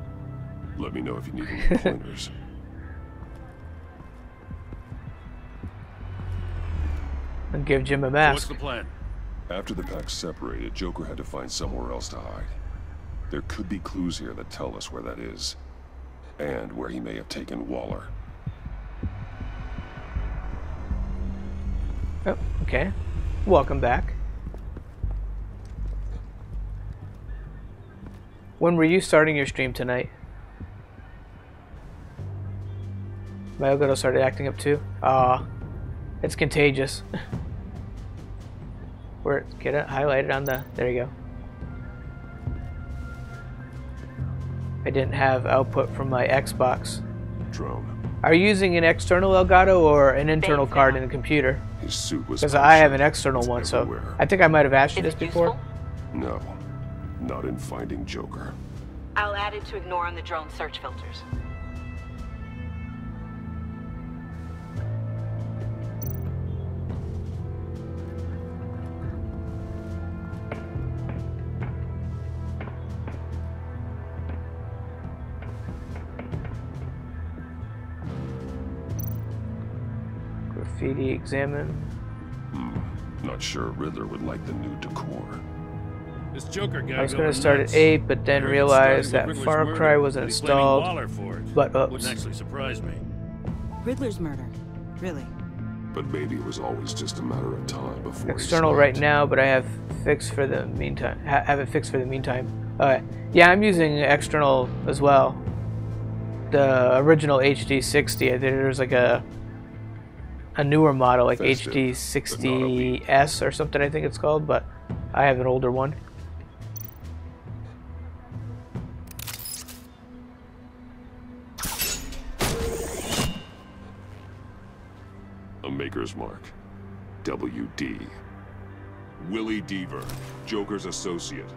Let me know if you need any pointers. And give Jim a mask. So what's the plan? After the pack separated, Joker had to find somewhere else to hide. There could be clues here that tell us where that is. And where he may have taken Waller. Oh, okay. Welcome back. When were you starting your stream tonight? My Elgato started acting up too? Aw. It's contagious. Where, get it highlighted on the, there you go. I didn't have output from my Xbox. Drone. Are you using an external Elgato or an internal card in the computer? His suit was because I have an external one, so I think I might have asked you this before. No, not in finding Joker. I'll add it to ignore on the drone search filters. Graffiti examine. Not sure Riddler would like the new decor. This Joker guy I was going to start at 8, but then realized that Far Cry wasn't installed. But oops. Wouldn't actually surprise me. Riddler's murder, really. But maybe it was always just a matter of time before. External right now, but I have fixed for the meantime. Have it fixed for the meantime. Yeah, I'm using external as well. The original HD60. I think there's like a newer model, like HD60S or something. I think it's called, but I have an older one. A maker's mark. WD. Willie Deaver, Joker's associate.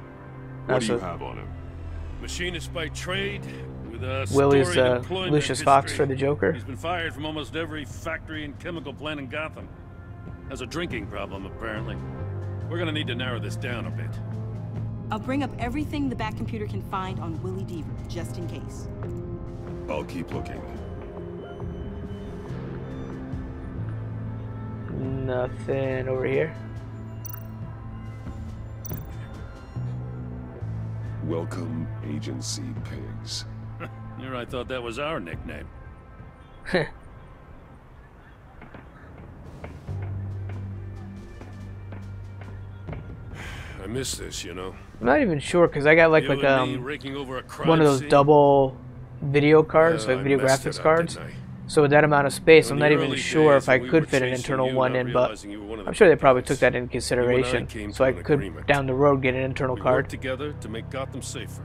What do you have on him? Machinist by trade, with a Willie's storied employment Lucius history. Fox for the Joker. He's been fired from almost every factory and chemical plant in Gotham. Has a drinking problem, apparently. We're gonna need to narrow this down a bit. I'll bring up everything the Batcomputer can find on Willie Deaver, just in case. I'll keep looking. Nothing over here. Welcome, Agency Pigs. Here I thought that was our nickname. I miss this, you know. I'm not even sure because I got like one of those scene. double video cards, like video graphics cards. So with that amount of space, I'm not even sure if I could fit an internal one in, but I'm sure they probably took that into consideration. So I could down the road get an internal card. Work together to make Gotham safer.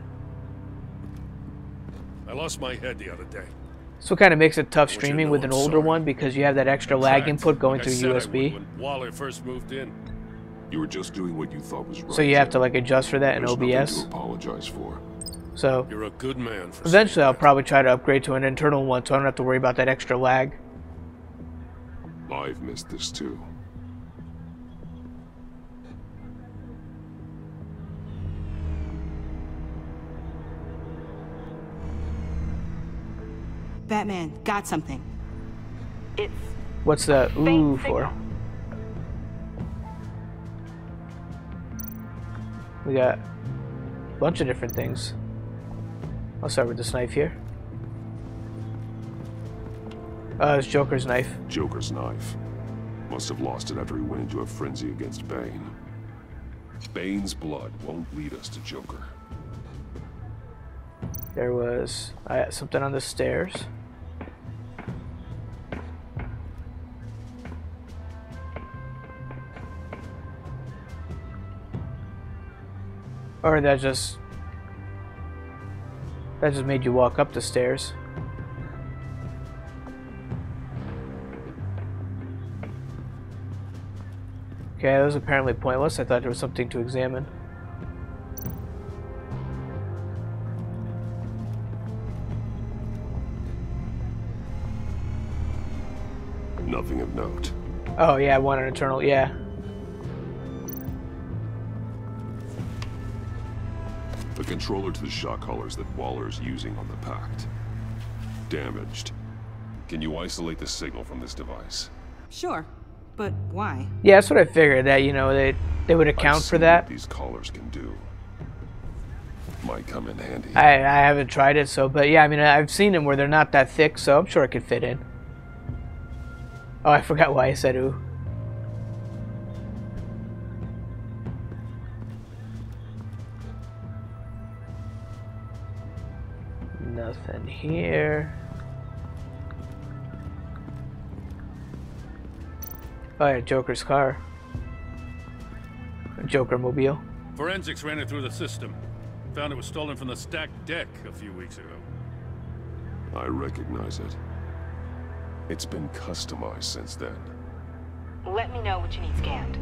I lost my head the other day. So it kind of makes it tough streaming with an older one because you have that extra lag input going through USB. When Waller first moved in. You were just doing what you thought was right. So you have to like adjust for that in There's OBS. nothing to apologize for. So you're a good man for eventually I'll probably try to upgrade to an internal one so I don't have to worry about that extra lag. I've missed this too. Batman, got something. It's What's the ooh for? We got a bunch of different things. I'll start with this knife here. It's Joker's knife. Joker's knife. Must have lost it after he went into a frenzy against Bane. Bane's blood won't lead us to Joker. There was something on the stairs. Or that just made you walk up the stairs. Okay, that was apparently pointless. I thought there was something to examine. Nothing of note. Oh yeah, one an eternal, yeah. The controller to the shock collars that Waller's using on the Pact. Damaged. Can you isolate the signal from this device? Sure, but why? Yeah, that's what I figured, that, you know, they would account for that. What these collars can do. Might come in handy. I haven't tried it, so, but yeah, I mean, I've seen them where they're not that thick, so I'm sure it could fit in. Oh, I forgot why I said ooh. Nothing here. Oh yeah, Joker's car. Joker mobile. Forensics ran it through the system. Found it was stolen from the stacked deck a few weeks ago. I recognize it. It's been customized since then. Let me know what you need scanned.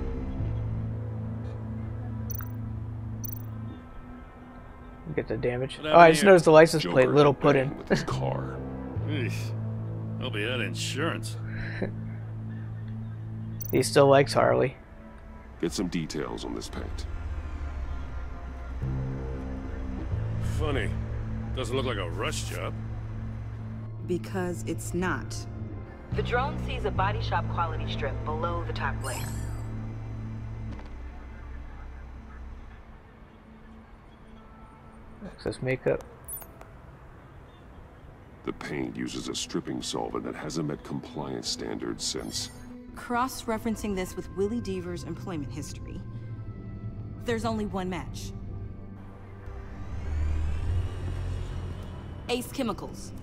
Get the damage. Oh, I just noticed the license plate, Little Puddin'. With his car. I'll be out of insurance. He still likes Harley. Get some details on this paint. Funny. Doesn't look like a rush job. Because it's not. The drone sees a body shop quality strip below the top layer. Access makeup. The paint uses a stripping solvent that hasn't met compliance standards since. Cross-referencing this with Willie Deaver's employment history, there's only one match. Ace Chemicals.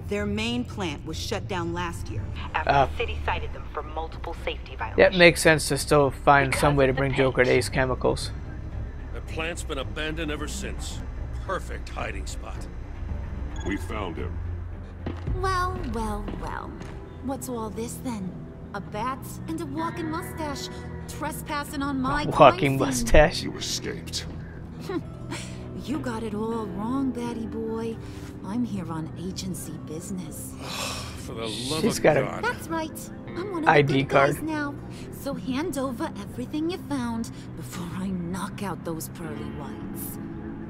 Their main plant was shut down last year. After the city cited them for multiple safety violations. That makes sense to still find some way to bring Joker to Ace Chemicals. The plant's been abandoned ever since. Perfect hiding spot. We found him. Well, well, well. What's all this then? A bat and a walking mustache trespassing on my walking mustache. You escaped. You got it all wrong, Batty boy. I'm here on agency business. For the love She's of got God. That's right. I'm one of ID the good card. guys now. So hand over everything you found before I knock out those pearly whites.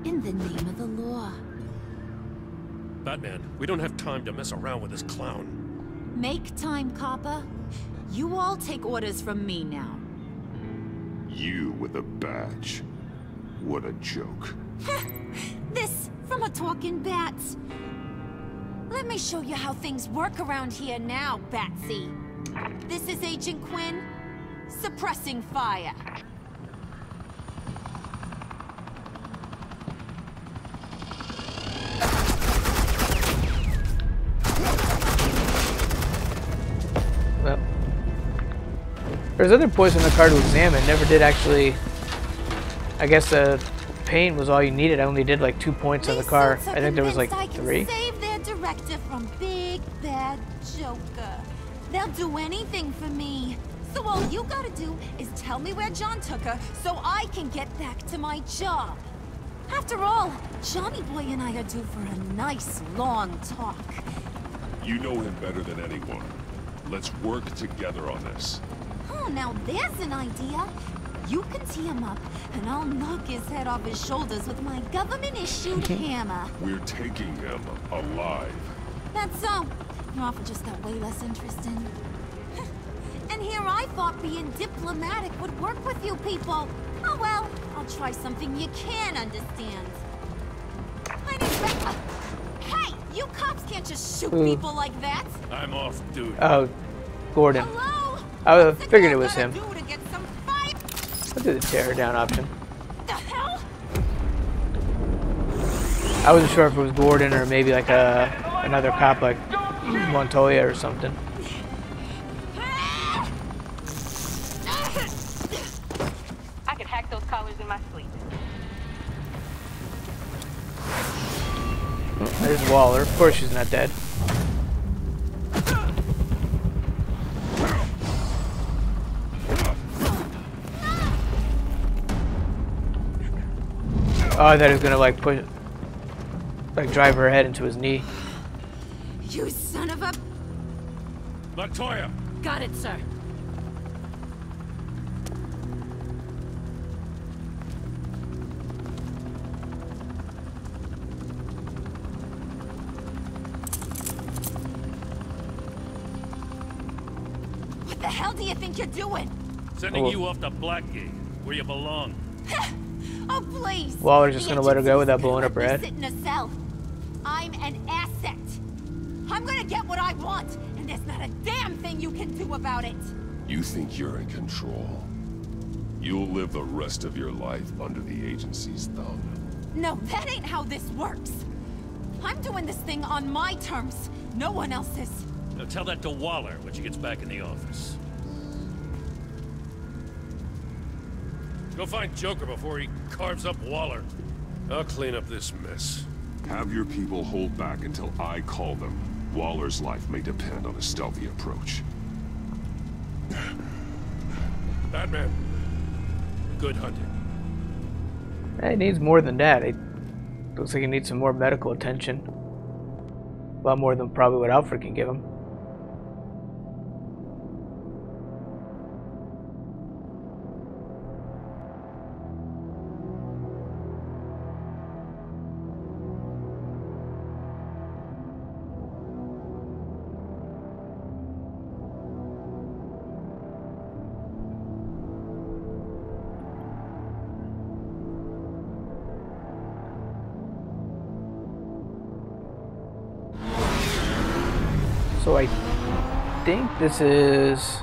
In the name of the law. Batman, we don't have time to mess around with this clown. Make time, copper. You all take orders from me now. You with a badge. What a joke. This from a talking bat. Let me show you how things work around here now, Batsy. This is Agent Quinn, suppressing fire. Well, there's other points in the car to examine. Never did actually. I guess the paint was all you needed. I only did like 2 points on the car. I think there was like 3. Save their director from Big Bad Joker. They'll do anything for me. So all you gotta do is tell me where John took her so I can get back to my job. After all, Johnny Boy and I are due for a nice long talk. You know him better than anyone. Let's work together on this. Oh, now there's an idea. You can tee him up, and I'll knock his head off his shoulders with my government-issued hammer. We're taking him alive. That's so. Your offer just got way less interesting. And here I thought being diplomatic would work with you people. Oh well, I'll try something you can understand. My name's Becca. Hey, you cops can't just shoot people like that. I'm off duty. Oh, Gordon. Hello? I figured it was him. Do to get some fight? I'll do the tear her down option. The hell? I wasn't sure if it was Gordon or maybe like another cop like Montoya or something. I could hack those collars in my sleep. There's Waller. Of course she's not dead. Oh, I thought he was gonna like push, like drive her head into his knee. You son of a... Montoya! Got it, sir. What the hell do you think you're doing? Sending you off to Blackgate, where you belong. Oh, please. Waller's just gonna let her go without blowing up her head. Sit in a cell. I'm an asset. I'm gonna get what I want, and there's not a damn thing you can do about it. You think you're in control? You'll live the rest of your life under the agency's thumb. No, that ain't how this works. I'm doing this thing on my terms, no one else's. Now tell that to Waller when she gets back in the office. Go find Joker before he carves up Waller. I'll clean up this mess. Have your people hold back until I call them. Waller's life may depend on a stealthy approach. Batman, good hunting. He needs more than that. It looks like he needs some more medical attention. A lot more than probably what Alfred can give him. So I think this is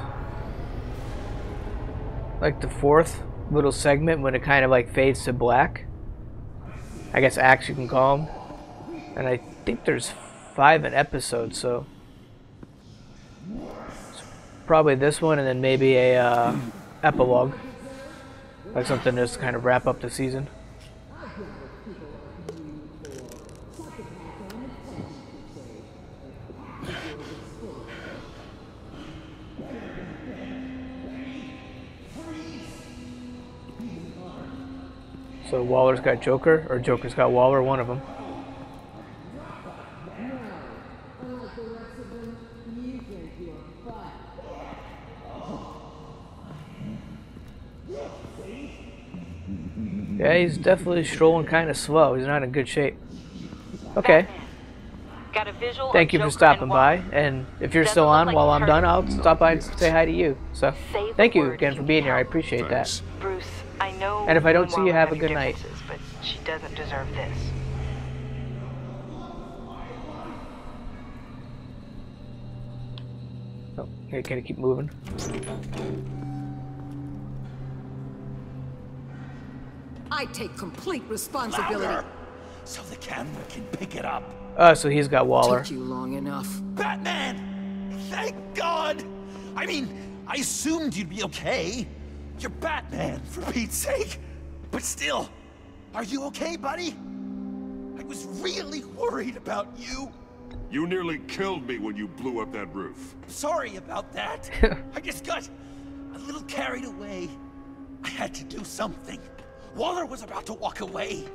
like the fourth little segment when it kind of like fades to black. I guess acts you can call them. And I think there's 5 an episode, so it's probably this one and then maybe a epilogue. Like something just to kind of wrap up the season. So Waller's got Joker, or Joker's got Waller, one of them. Yeah, he's definitely strolling kind of slow. He's not in good shape. Okay. Got a visual. Thank you for stopping by, and if you're still on while I'm done, I'll stop by and say hi to you. So, thank you again for being here. I appreciate that. Bruce, I know. And if I don't see you, have a good night. But she doesn't deserve this. Oh, okay, can I keep moving? I take complete responsibility. Louder, so the camera can pick it up. So he's got Waller. Took you long enough. Batman! Thank God! I mean, I assumed you'd be okay. You're Batman, for Pete's sake. But still, are you okay, buddy? I was really worried about you. You nearly killed me when you blew up that roof. Sorry about that. I just got a little carried away. I had to do something. Waller was about to walk away.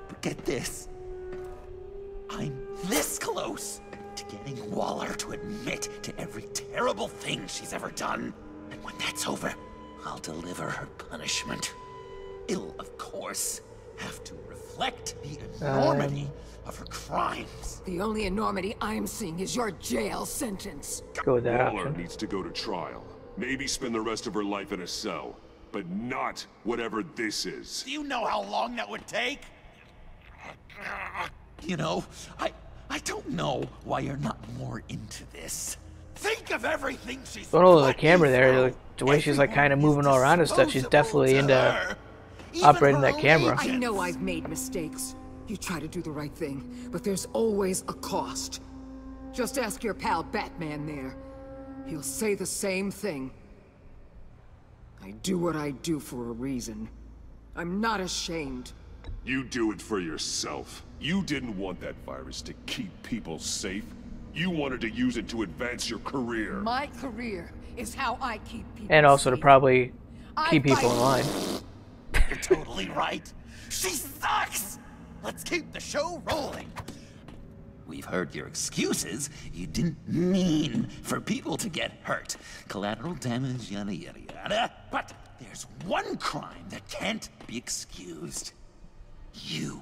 But get this. I'm this close to getting Waller to admit to every terrible thing she's ever done. And when that's over, I'll deliver her punishment. It'll, of course, have to reflect the enormity of her crimes. The only enormity I'm seeing is your jail sentence. Go with that Waller option. needs to go to trial. Maybe spend the rest of her life in a cell. But not whatever this is. Do you know how long that would take? You know, I don't know why you're not more into this. Think of everything she's Don't hold the camera there. Like, the way she's like kind of moving all around and stuff, she's definitely into operating that camera. I know I've made mistakes. You try to do the right thing, but there's always a cost. Just ask your pal Batman there. He'll say the same thing. I do what I do for a reason. I'm not ashamed. You do it for yourself. You didn't want that virus to keep people safe. You wanted to use it to advance your career. My career is how I keep people And also safe. to probably keep people in line. You're totally right. She sucks! Let's keep the show rolling. We've heard your excuses. You didn't mean for people to get hurt. Collateral damage, yada yada yada. But there's one crime that can't be excused. You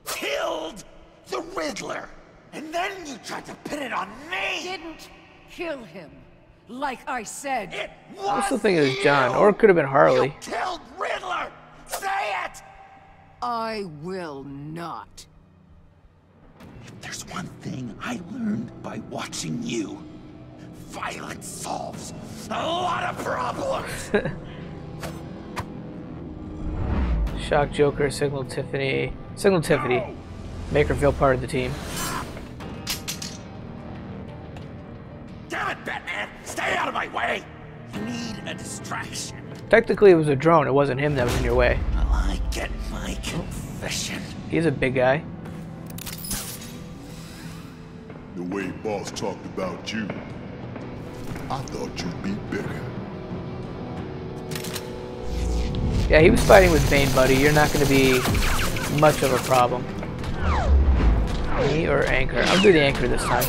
killed the Riddler! And then you tried to pin it on me! Didn't kill him. Like I said. It I was still think it was you! John, or it could have been Harley. You killed Riddler! Say it! I will not. If there's one thing I learned by watching you, violence solves a lot of problems! Shock Joker, Signal Tiffany. Signal Tiffany. Make her feel part of the team. Damn it, Batman! Stay out of my way! You need a distraction. Technically, it was a drone. It wasn't him that was in your way. Well, I get my confession. He's a big guy. The way Boss talked about you, I thought you'd be bigger. Yeah, he was fighting with Bane, buddy. You're not going to be much of a problem. Me or Anchor? I'll do the Anchor this time.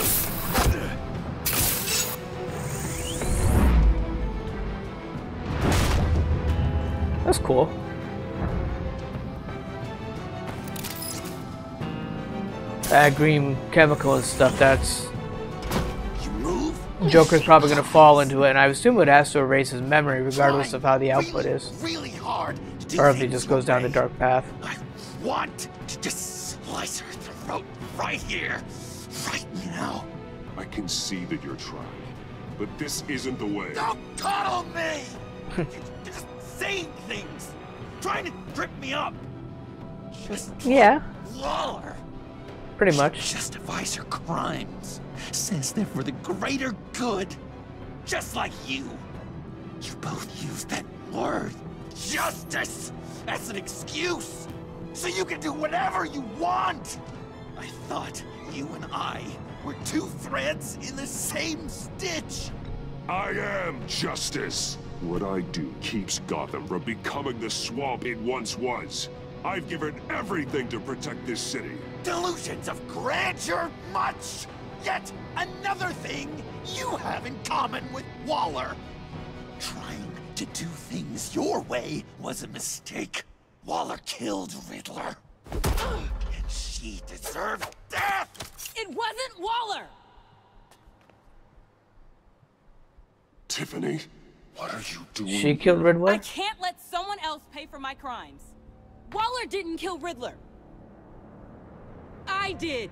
That's cool. That green chemical and stuff, that's... Joker's probably going to fall into it, and I assume it has to erase his memory regardless of how the output is. Really hard to do Or if he things just goes down the dark path. I want to just slice her throat right here, right now. I can see that you're trying, but this isn't the way. Don't coddle me! You're just saying things, trying to trip me up. Just Yeah. Waller. Pretty much. Justifies her crimes. Says they're for the greater good. Just like you. You both use that word, justice, as an excuse. So you can do whatever you want. I thought you and I were two threads in the same stitch. I am justice. What I do keeps Gotham from becoming the swamp it once was. I've given everything to protect this city. Delusions of grandeur much. Yet another thing you have in common with Waller. Trying to do things your way was a mistake. Waller killed Riddler. And she deserved death! It wasn't Waller! Tiffany, what are you doing? She killed Riddler? I can't let someone else pay for my crimes. Waller didn't kill Riddler. I did.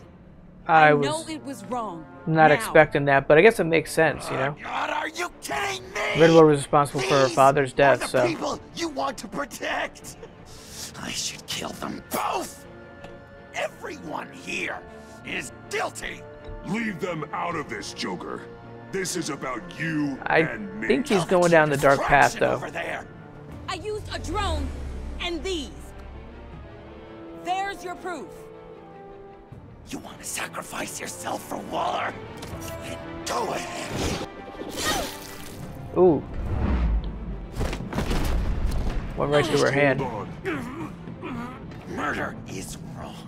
I know was it was wrong. not now. expecting that, but I guess it makes sense, you know? God, are you kidding me? Riddler was responsible for her father's death, the so... people you want to protect. I should kill them both. Everyone here is guilty. Leave them out of this, Joker. This is about you and me. I think he's going down the dark path, though. Over there. I used a drone and these. There's your proof. You want to sacrifice yourself for Waller? Then go ahead. Ooh. Went right through her hand. Murder is wrong.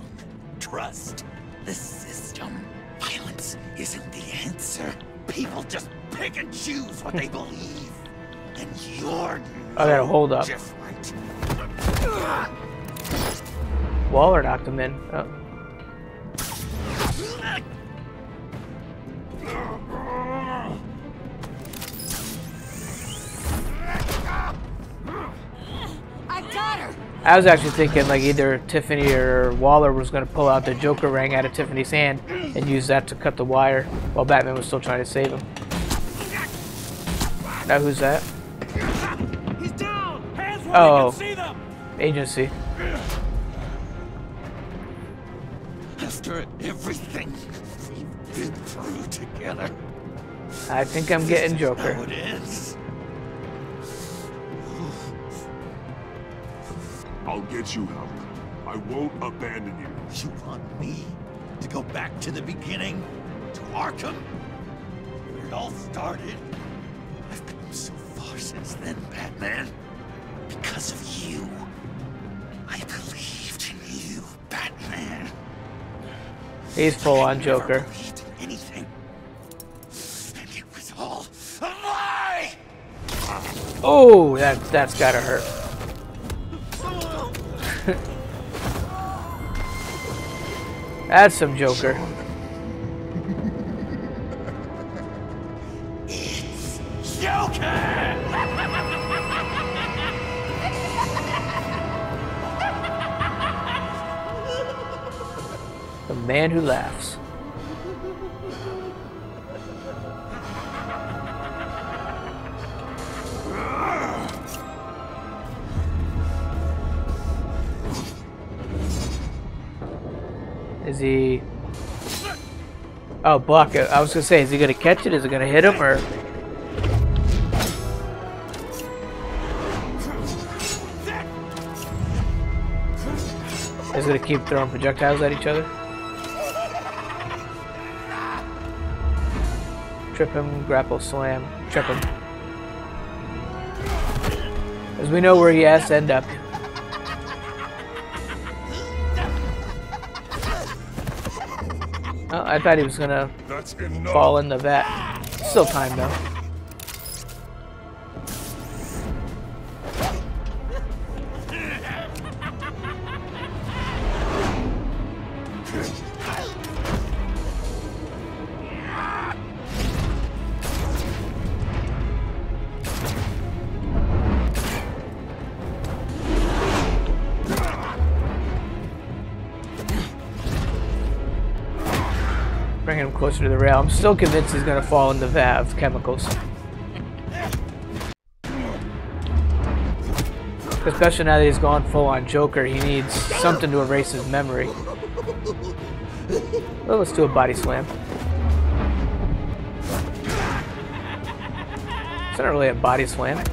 Trust the system. Violence isn't the answer. People just pick and choose what they believe. And you're I gotta hold up. different. Waller knocked him in. Oh. I got her! I was actually thinking like either Tiffany or Waller was going to pull out the Joker ring out of Tiffany's hand and use that to cut the wire while Batman was still trying to save him. Now who's that? He's down! Hands where Oh, we can see them! Agency. After everything we've been through together. I think I'm getting Joker. How it is. I'll get you help. I I won't abandon you. You want me to go back to the beginning? To Arkham? Where it all started? I've come so far since then, Batman. Because of you. I believed in you, Batman. He's full on Joker. Believed in anything. And it was all a lie! Oh, that's gotta hurt. That's some Joker. It's Joker! The man who laughs. Is he... Oh, block it. I was gonna say, is he gonna catch it? Is it gonna hit him, or... Is it gonna keep throwing projectiles at each other? Trip him, grapple, slam, trip him. As we know where he has to end up. Oh, I thought he was gonna fall in the vat. Still time though. Bringing him closer to the rail. I'm still convinced he's gonna fall in the vat of chemicals. Especially now that he's gone full on Joker, he needs something to erase his memory. Well, let's do a body slam. It's not really a body slam.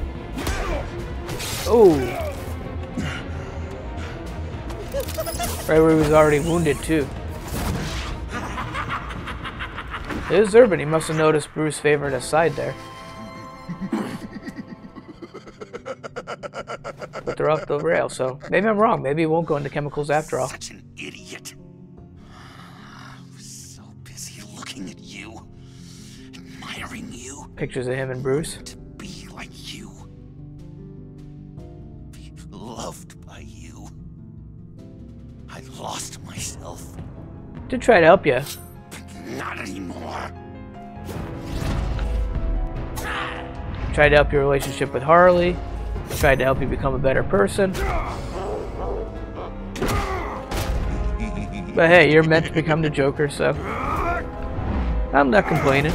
Oh! Right where he was already wounded too. It is Urban. He must have noticed Bruce favored his side there. But they're off the rail, so maybe I'm wrong. Maybe he won't go into chemicals after all. Such an idiot. I was so busy looking at you, admiring you. Pictures of him and Bruce. To be like you. Be loved by you. I lost myself. Did try to help you. Not anymore. Tried to help your relationship with Harley. Tried to help you become a better person. But hey, you're meant to become the Joker, so I'm not complaining.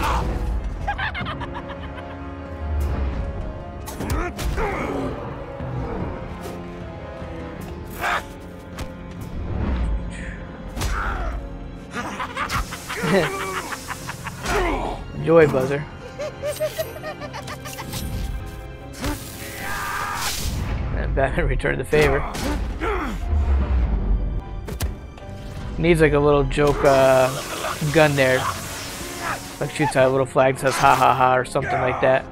Enjoy, Buzzer. And Batman returned the favor. Needs like a little joke gun there. Like shoots out a little flag that says ha ha ha or something like that.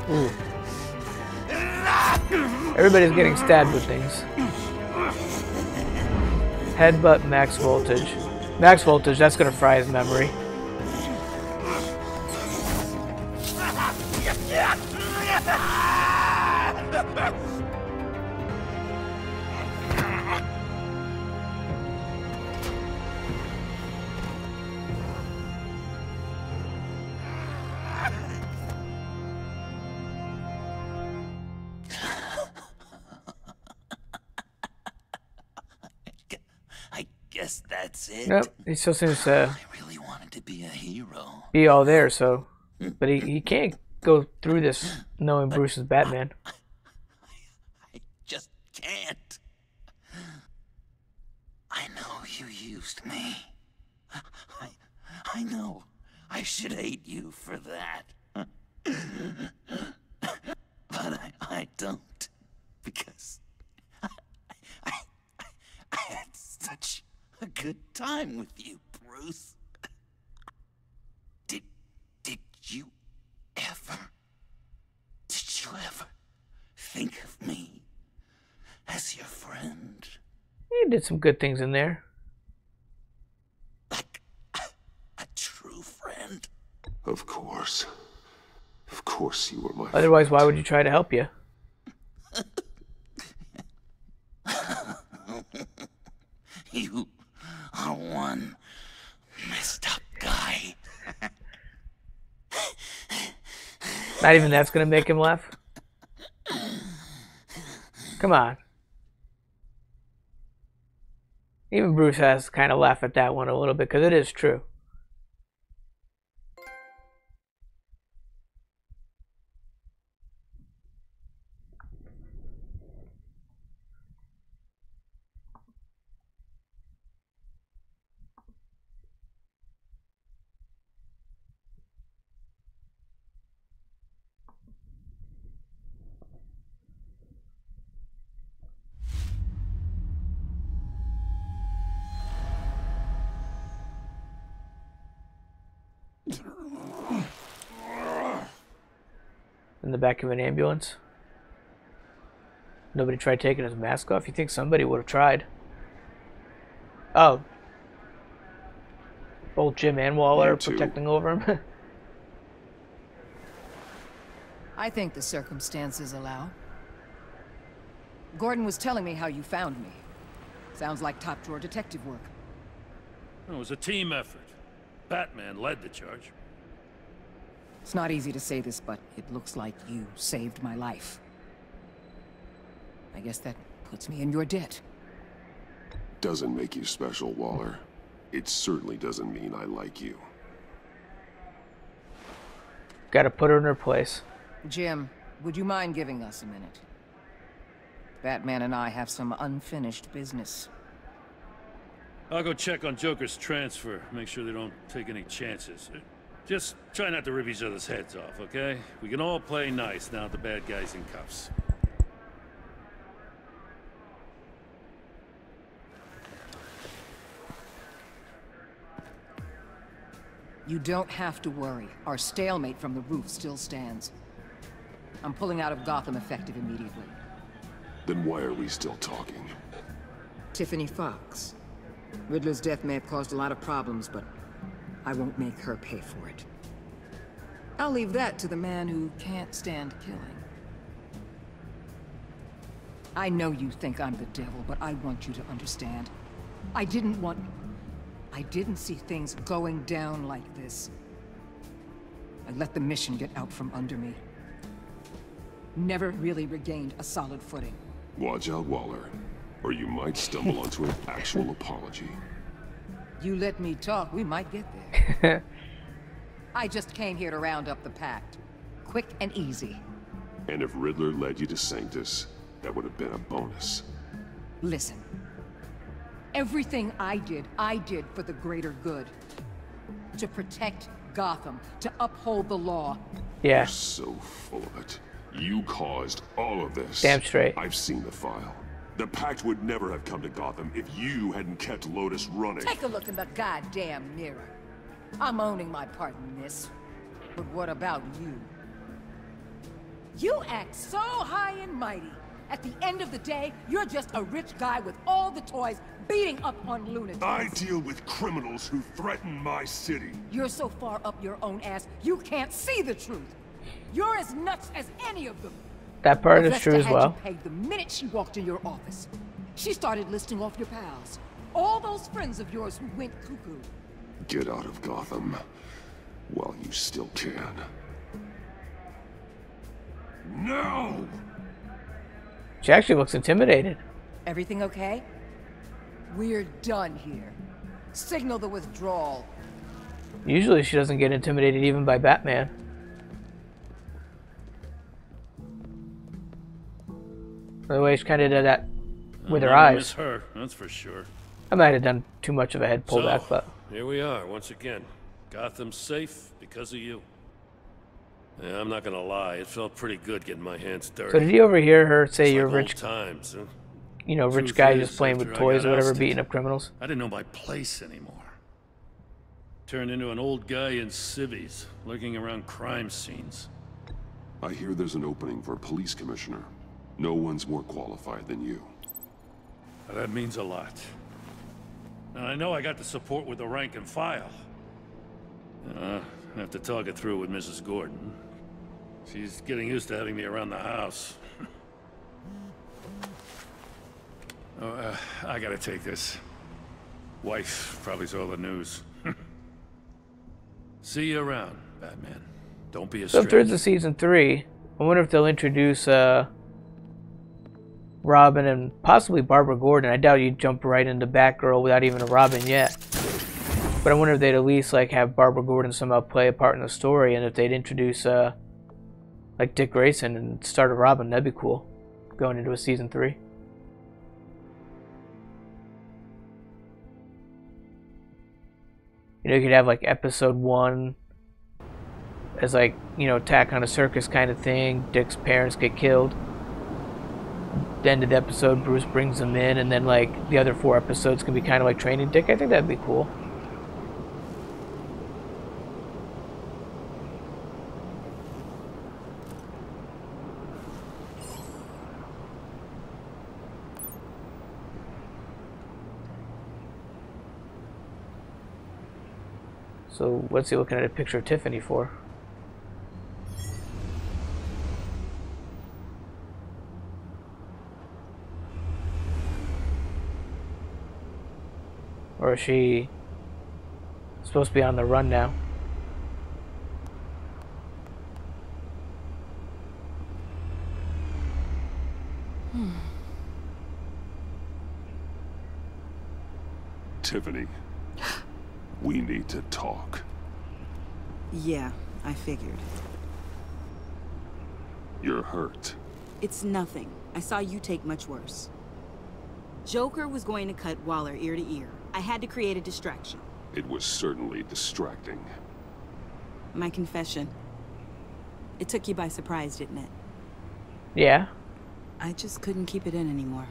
Ooh. Everybody's getting stabbed with things. Headbutt, max voltage. Max voltage, that's gonna fry his memory. Guess that's it. Nope, he still seems to I really wanted to be a hero. be all there, so... But he can't go through this knowing Bruce is Batman. I just can't. I know you used me. I know. I should hate you for that. don't. Because I had such a good time with you, Bruce. Did you ever think of me as your friend? He did some good things in there. Like a true friend? Of course. Of course you were my Otherwise, why would you try to help you? You are one messed up guy. Not even that's gonna make him laugh. Come on. Even Bruce has to kind of laugh at that one a little bit because it is true. In the back of an ambulance. Nobody tried taking his mask off? You think somebody would have tried? Oh. Both Jim and Waller are protecting over him. I think the circumstances allow. Gordon was telling me how you found me. Sounds like top-drawer detective work. It was a team effort. Batman led the charge. It's not easy to say this, but it looks like you saved my life. I guess that puts me in your debt. Doesn't make you special, Waller. It certainly doesn't mean I like you. Gotta put her in her place. Jim, would you mind giving us a minute? Batman and I have some unfinished business. I'll go check on Joker's transfer, make sure they don't take any chances. Just try not to rip each other's heads off, okay? We can all play nice now that the bad guy's in cuffs. You don't have to worry. Our stalemate from the roof still stands. I'm pulling out of Gotham effective immediately. Then why are we still talking? Tiffany Fox. Riddler's death may have caused a lot of problems, but I won't make her pay for it. I'll leave that to the man who can't stand killing. I know you think I'm the devil, but I want you to understand. I didn't see things going down like this. I let the mission get out from under me. Never really regained a solid footing. Watch out, Waller, or you might stumble onto an actual apology. You let me talk, we might get there. I just came here to round up the Pact. Quick and easy. And if Riddler led you to Sanctus, that would have been a bonus. Listen. Everything I did for the greater good. To protect Gotham, to uphold the law. Yeah. You're so full of it. You caused all of this. Damn straight. I've seen the file. The Pact would never have come to Gotham if you hadn't kept Lotus running. Take a look in the goddamn mirror. I'm owning my part in this. But what about you? You act so high and mighty. At the end of the day, you're just a rich guy with all the toys beating up on lunatics. I deal with criminals who threaten my city. You're so far up your own ass, you can't see the truth. You're as nuts as any of them. That part is true as well. Had you paid the minute she walked in your office. She started listing off your pals. All those friends of yours who went cuckoo. Get out of Gotham while you still can. No! She actually looks intimidated. Everything okay? We're done here. Signal the withdrawal. Usually she doesn't get intimidated even by Batman. By the way, she kind of did that with her eyes. Miss her, that's for sure. I might have done too much of a head pullback, but here we are once again. Gotham's safe because of you. Yeah, I'm not gonna lie, it felt pretty good getting my hands dirty. So did you overhear her say you're like rich? Times, huh? You know, rich Truth guy is, just playing with after I toys got or whatever, ousted, beating up criminals? I didn't know my place anymore. Turned into an old guy in civvies, lurking around crime scenes. I hear there's an opening for a police commissioner. No one's more qualified than you. That means a lot. And I know I got the support with the rank and file. I have to talk it through with Mrs. Gordon. She's getting used to having me around the house. I gotta take this. Wife probably saw the news. See you around, Batman. Don't be a So if stranger. there's a season 3, I wonder if they'll introduce Robin and possibly Barbara Gordon. I doubt you'd jump right into Batgirl without even a Robin yet. But I wonder if they'd at least like have Barbara Gordon somehow play a part in the story, and if they'd introduce like Dick Grayson and start a Robin, that'd be cool. Going into a season 3. You know, you could have like episode 1 as like, you know, Attack on a Circus kind of thing. Dick's parents get killed. The end of the episode, Bruce brings them in, and then like the other 4 episodes can be kind of like training Dick. I think that'd be cool. So what's he looking at a picture of Tiffany for? Or is she supposed to be on the run now? Tiffany, we need to talk. Yeah, I figured. You're hurt. It's nothing. I saw you take much worse. Joker was going to cut Waller ear to ear. I had to create a distraction. It was certainly distracting. My confession. It took you by surprise, didn't it? Yeah. I just couldn't keep it in anymore.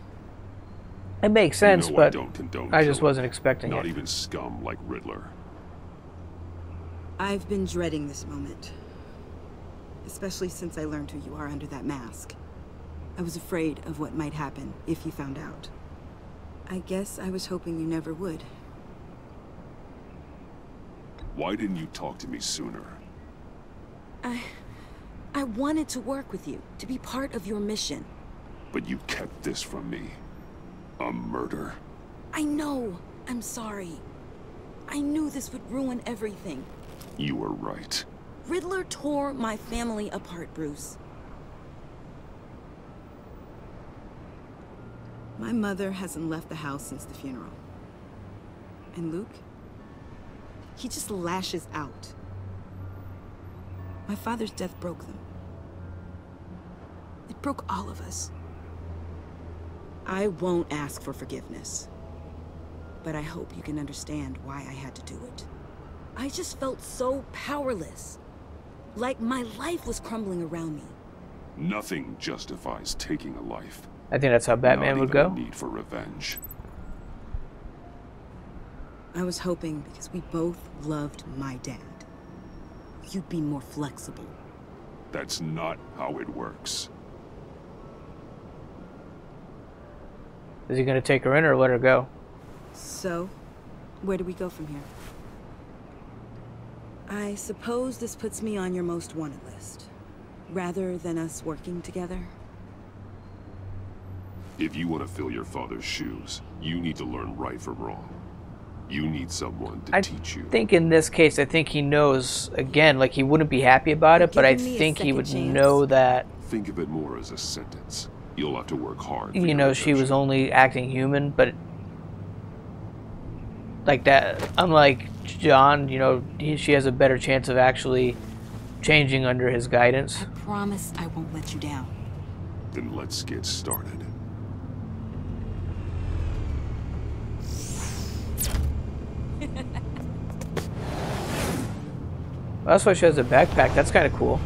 It makes sense, You know I but don't condone I just killing. wasn't expecting Not it. even scum like Riddler. I've been dreading this moment. Especially since I learned who you are under that mask. I was afraid of what might happen if you found out. I guess I was hoping you never would. Why didn't you talk to me sooner? I wanted to work with you, to be part of your mission. But you kept this from me. A murder? I know. I'm sorry. I knew this would ruin everything. You were right. Riddler tore my family apart, Bruce. My mother hasn't left the house since the funeral. And Luke? He just lashes out. My father's death broke them. It broke all of us. I won't ask for forgiveness. But I hope you can understand why I had to do it. I just felt so powerless. Like my life was crumbling around me. Nothing justifies taking a life. I think that's how Batman would go. Not even a need for revenge. I was hoping because we both loved my dad. You'd be more flexible. That's not how it works. Is he going to take her in or let her go? So, where do we go from here? I suppose this puts me on your most wanted list. Rather than us working together. If you want to fill your father's shoes, you need to learn right from wrong. You need someone to teach you. I think in this case, I think he knows, again, like he wouldn't be happy about it, but I think he would know that, Think of it more as a sentence. You'll have to work hard. you know, she was only acting human, but like that, unlike John, you know, she has a better chance of actually changing under his guidance. I promise I won't let you down. Then let's get started. Well, that's why she has a backpack. That's kind of cool.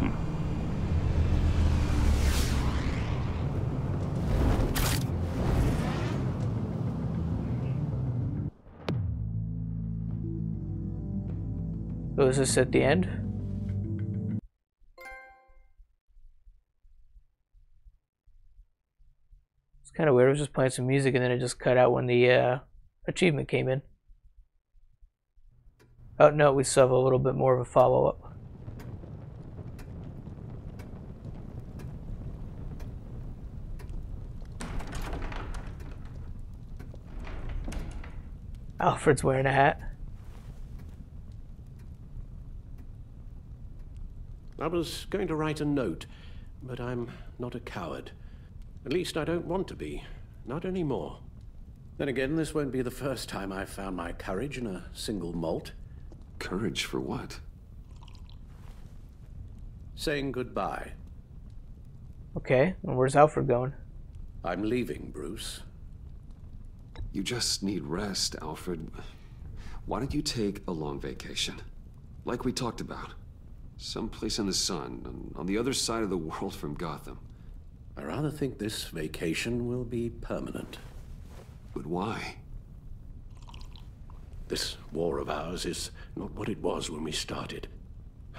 So is this at the end? It's kind of weird. I was just playing some music and then it just cut out when the achievement came in. Oh no, we still have a little bit more of a follow-up. Alfred's wearing a hat. I was going to write a note, but I'm not a coward. At least I don't want to be. Not anymore. Then again, this won't be the first time I've found my courage in a single malt. Courage for what? Saying goodbye. Okay, and where's Alfred going? I'm leaving, Bruce. You just need rest, Alfred. Why don't you take a long vacation? Like we talked about. Someplace in the sun, on the other side of the world from Gotham. I rather think this vacation will be permanent. But why? This war of ours is not what it was when we started.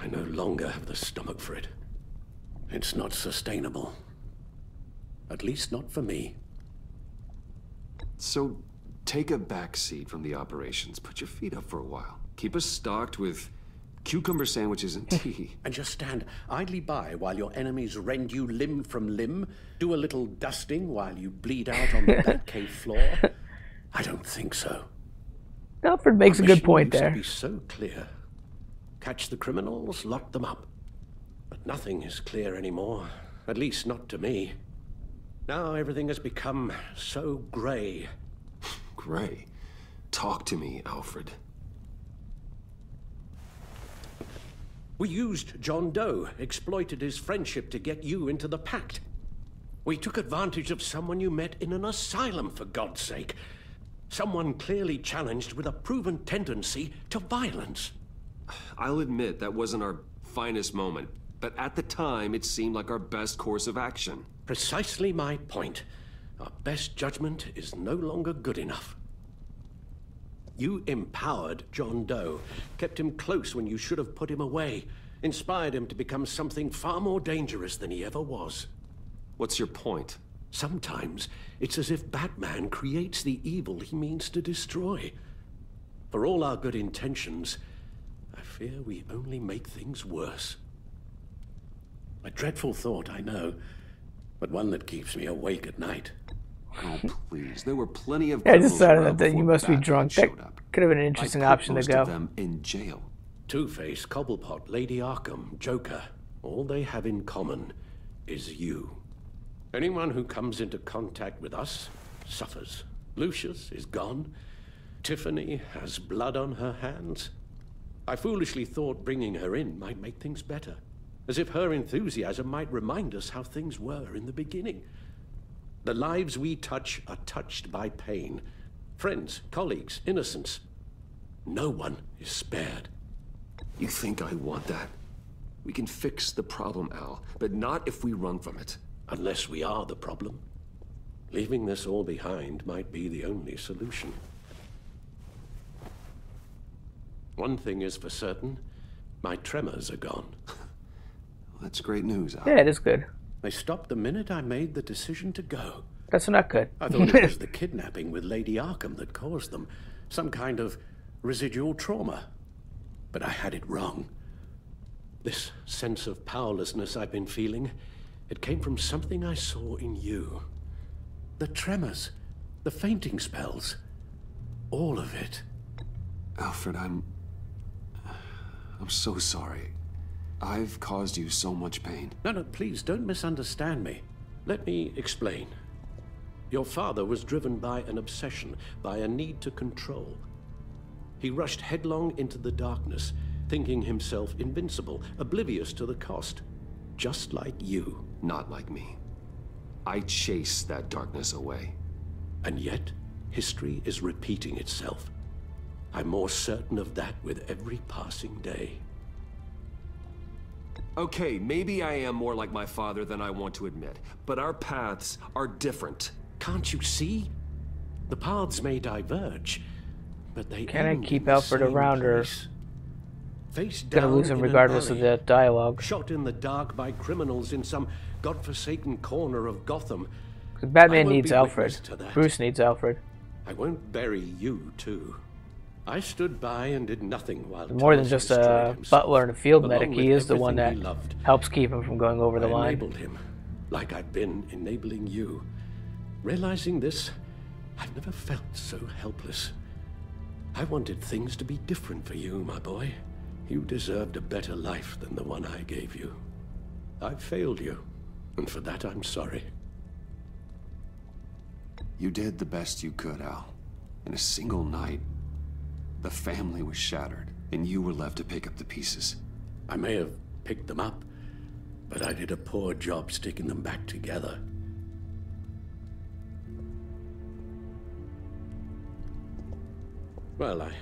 I no longer have the stomach for it. It's not sustainable. At least not for me. So, take a back seat from the operations. Put your feet up for a while. Keep us stocked with cucumber sandwiches and tea. And just stand idly by while your enemies rend you limb from limb? Do a little dusting while you bleed out on the Batcave floor? I don't think so. Alfred makes a good point there. To be so clear. Catch the criminals, lock them up. But nothing is clear anymore. At least not to me. Now everything has become so gray. Gray? Talk to me, Alfred. We used John Doe, exploited his friendship to get you into the pact. We took advantage of someone you met in an asylum, for God's sake. Someone clearly challenged with a proven tendency to violence. I'll admit that wasn't our finest moment, but at the time it seemed like our best course of action. Precisely my point. Our best judgment is no longer good enough. You empowered John Doe, kept him close when you should have put him away, inspired him to become something far more dangerous than he ever was. What's your point? Sometimes it's as if Batman creates the evil he means to destroy. For all our good intentions, I fear we only make things worse. A dreadful thought, I know, but one that keeps me awake at night. Oh, please. There were plenty of I decided that you must be drunk. That could have been an interesting option to go. Most of them in jail. Two-Face, Cobblepot, Lady Arkham, Joker. All they have in common is you. Anyone who comes into contact with us suffers. Lucius is gone. Tiffany has blood on her hands. I foolishly thought bringing her in might make things better. As if her enthusiasm might remind us how things were in the beginning. The lives we touch are touched by pain. Friends, colleagues, innocents. No one is spared. You think I want that? We can fix the problem, Al, but not if we run from it. Unless we are the problem. Leaving this all behind might be the only solution. One thing is for certain, my tremors are gone. That's great news, Al. Yeah, it is good. They stopped the minute I made the decision to go. That's not good. I thought it was the kidnapping with Lady Arkham that caused them. Some kind of residual trauma. But I had it wrong. This sense of powerlessness I've been feeling, it came from something I saw in you. The tremors, the fainting spells, all of it. Alfred, I'm so sorry. I've caused you so much pain. No, please don't misunderstand me. Let me explain. Your father was driven by an obsession, by a need to control. He rushed headlong into the darkness, thinking himself invincible, oblivious to the cost. Just like you. Not like me. I chased that darkness away. And yet, history is repeating itself. I'm more certain of that with every passing day. Okay, maybe I am more like my father than I want to admit, but our paths are different. Can't you see? The paths may diverge, but they Can I keep Alfred around her? face Gonna down lose him in an regardless of alley, the dialogue. shot in the dark by criminals in some godforsaken corner of Gotham. Batman needs Alfred. Bruce needs Alfred. I won't bury you, too. I stood by and did nothing while More than Thomas just a destroyed butler and a field himself, medic, along he with is the one that everything he loved. helps keep him from going over the I line. enabled him, like I've been enabling you. Realizing this, I've never felt so helpless. I wanted things to be different for you, my boy. You deserved a better life than the one I gave you. I failed you, and for that I'm sorry. You did the best you could, Al. In a single night, the family was shattered, and you were left to pick up the pieces. I may have picked them up, but I did a poor job sticking them back together. Well, I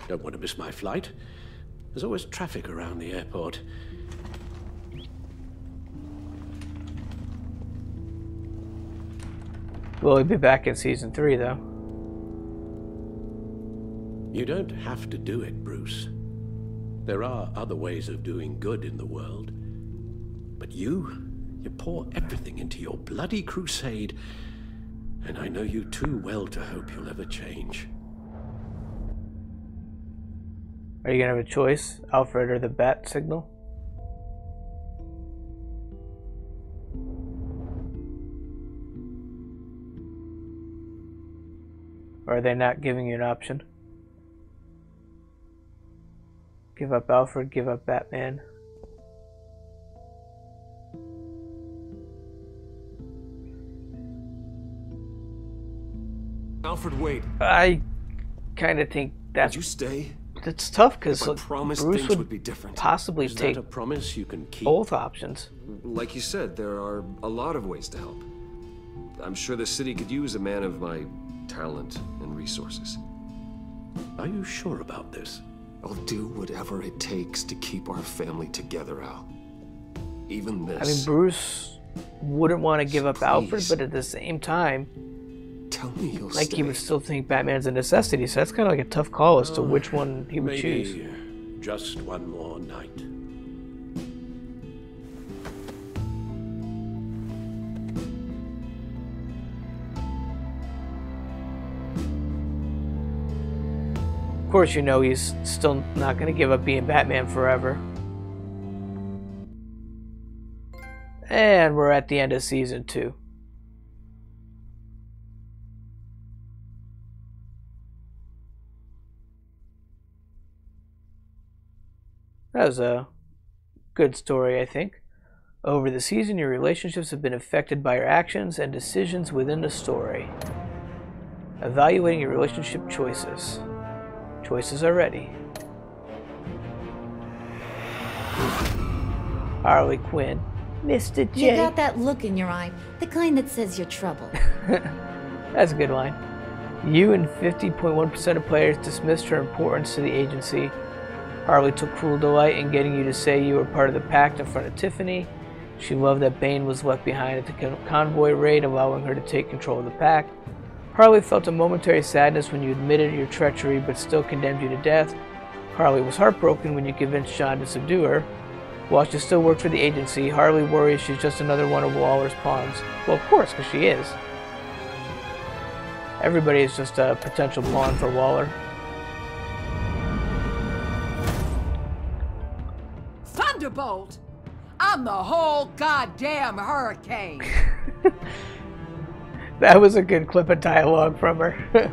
don't want to miss my flight. There's always traffic around the airport. Will he be back in season 3, though? You don't have to do it, Bruce. There are other ways of doing good in the world. But you pour everything into your bloody crusade, and I know you too well to hope you'll ever change. Are you gonna have a choice, Alfred or the bat signal? Or are they not giving you an option? Give up Alfred, give up Batman. Alfred, wait. I kind of think that's... Would you stay? It's tough because Bruce would be different. possibly Is take that a promise you can keep? both options. Like you said, there are a lot of ways to help. I'm sure the city could use a man of my talent and resources. Are you sure about this? I'll do whatever it takes to keep our family together, Al. Even this. I mean, Bruce wouldn't want to give up Alfred, but at the same time, tell me you'll like stay. he would still think Batman's a necessity. So that's kind of like a tough call as to which one he would Maybe choose. just one more night. Of course, you know he's still not going to give up being Batman forever. And we're at the end of season 2. That was a good story, I think. Over the season, your relationships have been affected by your actions and decisions within the story. Evaluating your relationship choices. Choices are ready. Harley Quinn. Mr. J. You got that look in your eye, the kind that says you're trouble. That's a good line. You and 50.1% of players dismissed her importance to the agency. Harley took cruel delight in getting you to say you were part of the pact in front of Tiffany. She loved that Bane was left behind at the convoy raid, allowing her to take control of the pact. Harley felt a momentary sadness when you admitted your treachery but still condemned you to death. Harley was heartbroken when you convinced John to subdue her. While she still worked for the agency, Harley worries she's just another one of Waller's pawns. Well, of course, because she is. Everybody is just a potential pawn for Waller. Thunderbolt! I'm the whole goddamn hurricane! That was a good clip of dialogue from her.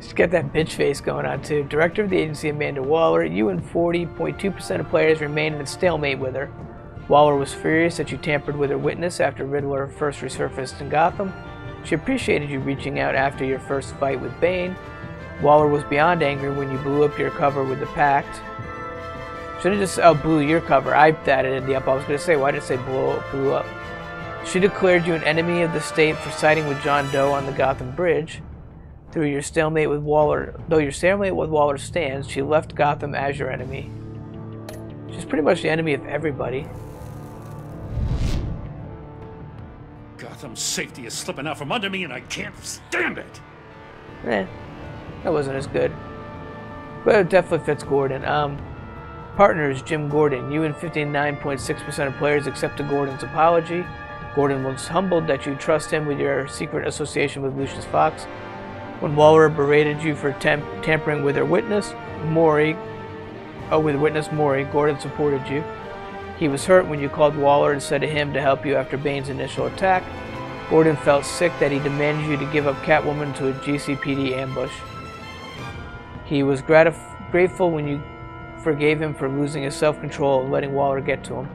She's got that bitch face going on too. Director of the agency, Amanda Waller. You and 40.2% of players remained in a stalemate with her. Waller was furious that you tampered with her witness after Riddler first resurfaced in Gotham. She appreciated you reaching out after your first fight with Bane. Waller was beyond angry when you blew up your cover with the Pact. Should have just blew your cover. I added it up. I was going to say, why did it say blew up? She declared you an enemy of the state for siding with John Doe on the Gotham Bridge. Though your stalemate with Waller stands, she left Gotham as your enemy. She's pretty much the enemy of everybody. Gotham's safety is slipping out from under me and I can't stand it! That wasn't as good. But it definitely fits Gordon. partner is Jim Gordon. You and 59.6% of players accepted Gordon's apology. Gordon was humbled that you trust him with your secret association with Lucius Fox. When Waller berated you for tampering with witness Maury, Gordon supported you. He was hurt when you called Waller instead of him to help you after Bane's initial attack. Gordon felt sick that he demanded you to give up Catwoman to a GCPD ambush. He was grateful when you forgave him for losing his self-control and letting Waller get to him.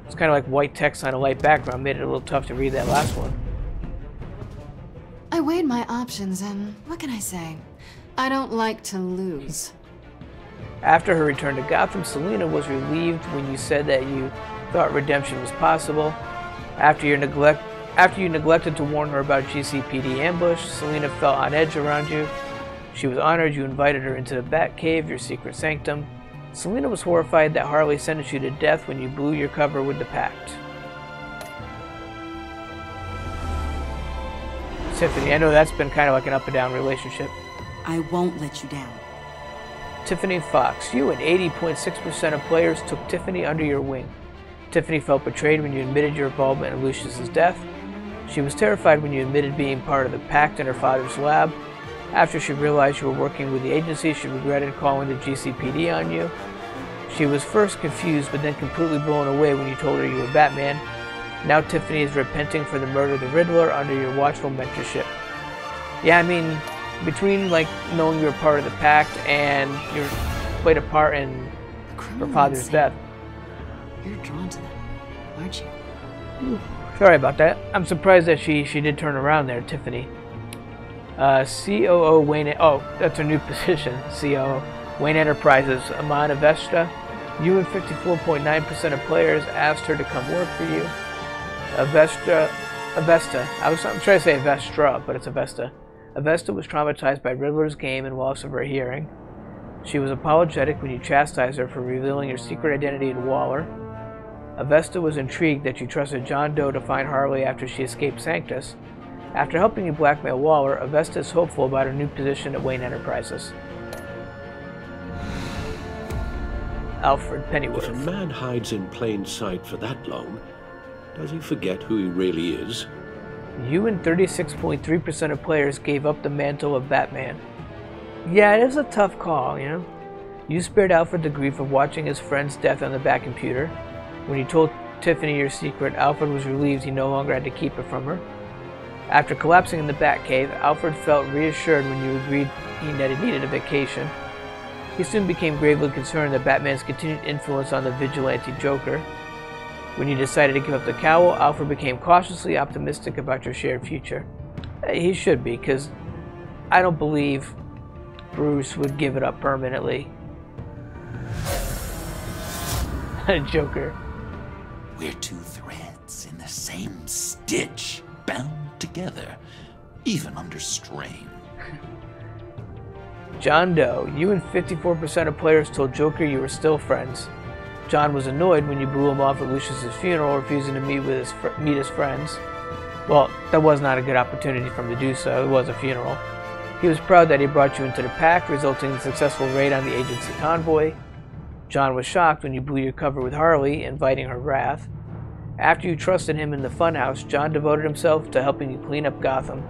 It's kind of like white text on a light background, made it a little tough to read that last one. I weighed my options and what can I say? I don't like to lose. After her return to Gotham, Selina was relieved when you said that you thought redemption was possible. After you neglected to warn her about GCPD ambush, Selina felt on edge around you. She was honored you invited her into the Batcave, your secret sanctum. Selina was horrified that Harley sentenced you to death when you blew your cover with the Pact. Tiffany, I know that's been kind of like an up and down relationship. I won't let you down. Tiffany Fox, you and 80.6% of players took Tiffany under your wing. Tiffany felt betrayed when you admitted your involvement in Lucius's death. She was terrified when you admitted being part of the Pact in her father's lab. After she realized you were working with the agency, she regretted calling the GCPD on you. She was first confused, but then completely blown away when you told her you were Batman. Now Tiffany is repenting for the murder of the Riddler under your watchful mentorship. Yeah, I mean, between like knowing you were part of the Pact and you played a part in her father's death. You're drawn to them, aren't you? Sorry about that. I'm surprised that she did turn around there, Tiffany. COO Wayne. Oh, that's her new position. COO Wayne Enterprises. Amanda Avesta. You and 54.9% of players asked her to come work for you. Avesta. I'm trying to say Avestra, but it's Avesta. Avesta was traumatized by Riddler's game and loss of her hearing. She was apologetic when you chastised her for revealing your secret identity to Waller. Avesta was intrigued that you trusted John Doe to find Harley after she escaped Sanctus. After helping you blackmail Waller, Avesta is hopeful about her new position at Wayne Enterprises. Alfred Pennyworth. If a man hides in plain sight for that long, does he forget who he really is? You and 36.3% of players gave up the mantle of Batman. Yeah, it is a tough call, you know. You spared Alfred the grief of watching his friend's death on the Batcomputer. When you told Tiffany your secret, Alfred was relieved he no longer had to keep it from her. After collapsing in the Batcave, Alfred felt reassured when you agreed that he needed a vacation. He soon became gravely concerned that Batman's continued influence on the vigilante Joker. When you decided to give up the cowl, Alfred became cautiously optimistic about your shared future. He should be, because I don't believe Bruce would give it up permanently. Joker. We're two threads in the same stitch, bound together, even under strain. John Doe. You and 54% of players told Joker you were still friends. John was annoyed when you blew him off at Lucius's funeral, refusing to meet his friends. Well, that was not a good opportunity for him to do so. It was a funeral. He was proud that he brought you into the Pact, resulting in a successful raid on the agency convoy. John was shocked when you blew your cover with Harley, inviting her wrath. After you trusted him in the funhouse, John devoted himself to helping you clean up Gotham.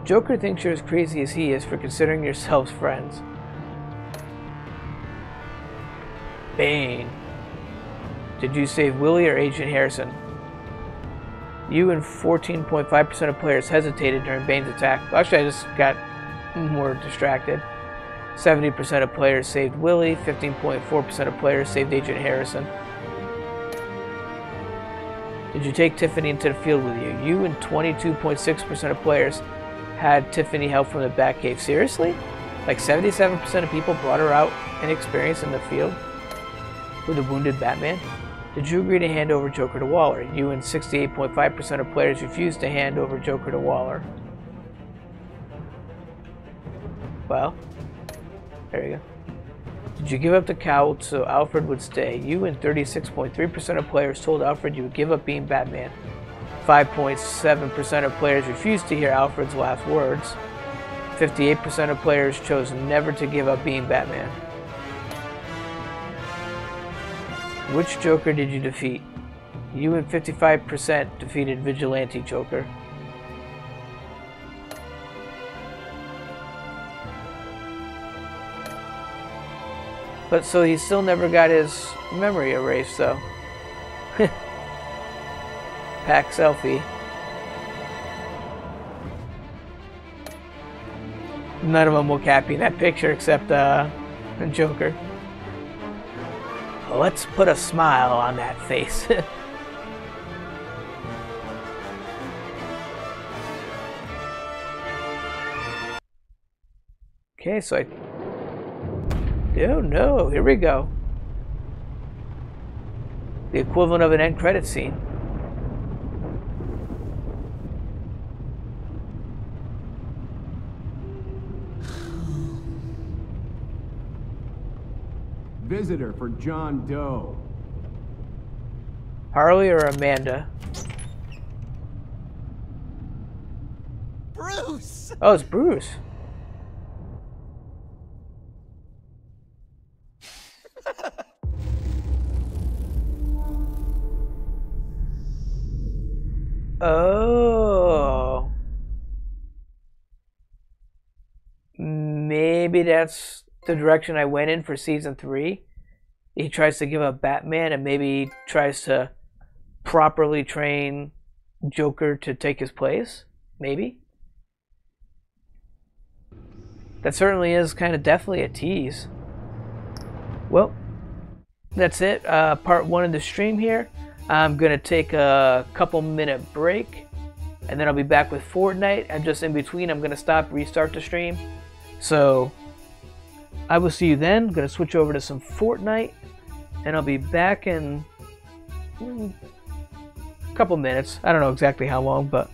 Joker thinks you're as crazy as he is for considering yourselves friends. Bane. Did you save Willie or Agent Harrison? You and 14.5% of players hesitated during Bane's attack. Actually, I just got more distracted. 70% of players saved Willie, 15.4% of players saved Agent Harrison. Did you take Tiffany into the field with you? You and 22.6% of players had Tiffany help from the Batcave. Seriously? Like 77% of people brought her out and experience in the field with a wounded Batman? Did you agree to hand over Joker to Waller? You and 68.5% of players refused to hand over Joker to Waller. Well, there you go. Did you give up the cowl so Alfred would stay? You and 36.3% of players told Alfred you would give up being Batman. 5.7% of players refused to hear Alfred's last words. 58% of players chose never to give up being Batman. Which Joker did you defeat? You and 55% defeated Vigilante Joker. But so he still never got his memory erased, though. Pack selfie. None of them will copy that picture except Joker. Let's put a smile on that face. Okay, so I... Oh no, here we go. The equivalent of an end credit scene. Visitor for John Doe. Harley or Amanda? Bruce! Oh, it's Bruce. Oh. Maybe that's the direction I went in for season 3. He tries to give up Batman and maybe tries to properly train Joker to take his place. Maybe. That certainly is kind of definitely a tease. Well, that's it. Part 1 of the stream here. I'm going to take a couple-minute break, and then I'll be back with Fortnite. And just in between, I'm going to stop, restart the stream. So, I will see you then. I'm going to switch over to some Fortnite, and I'll be back in a couple minutes. I don't know exactly how long, but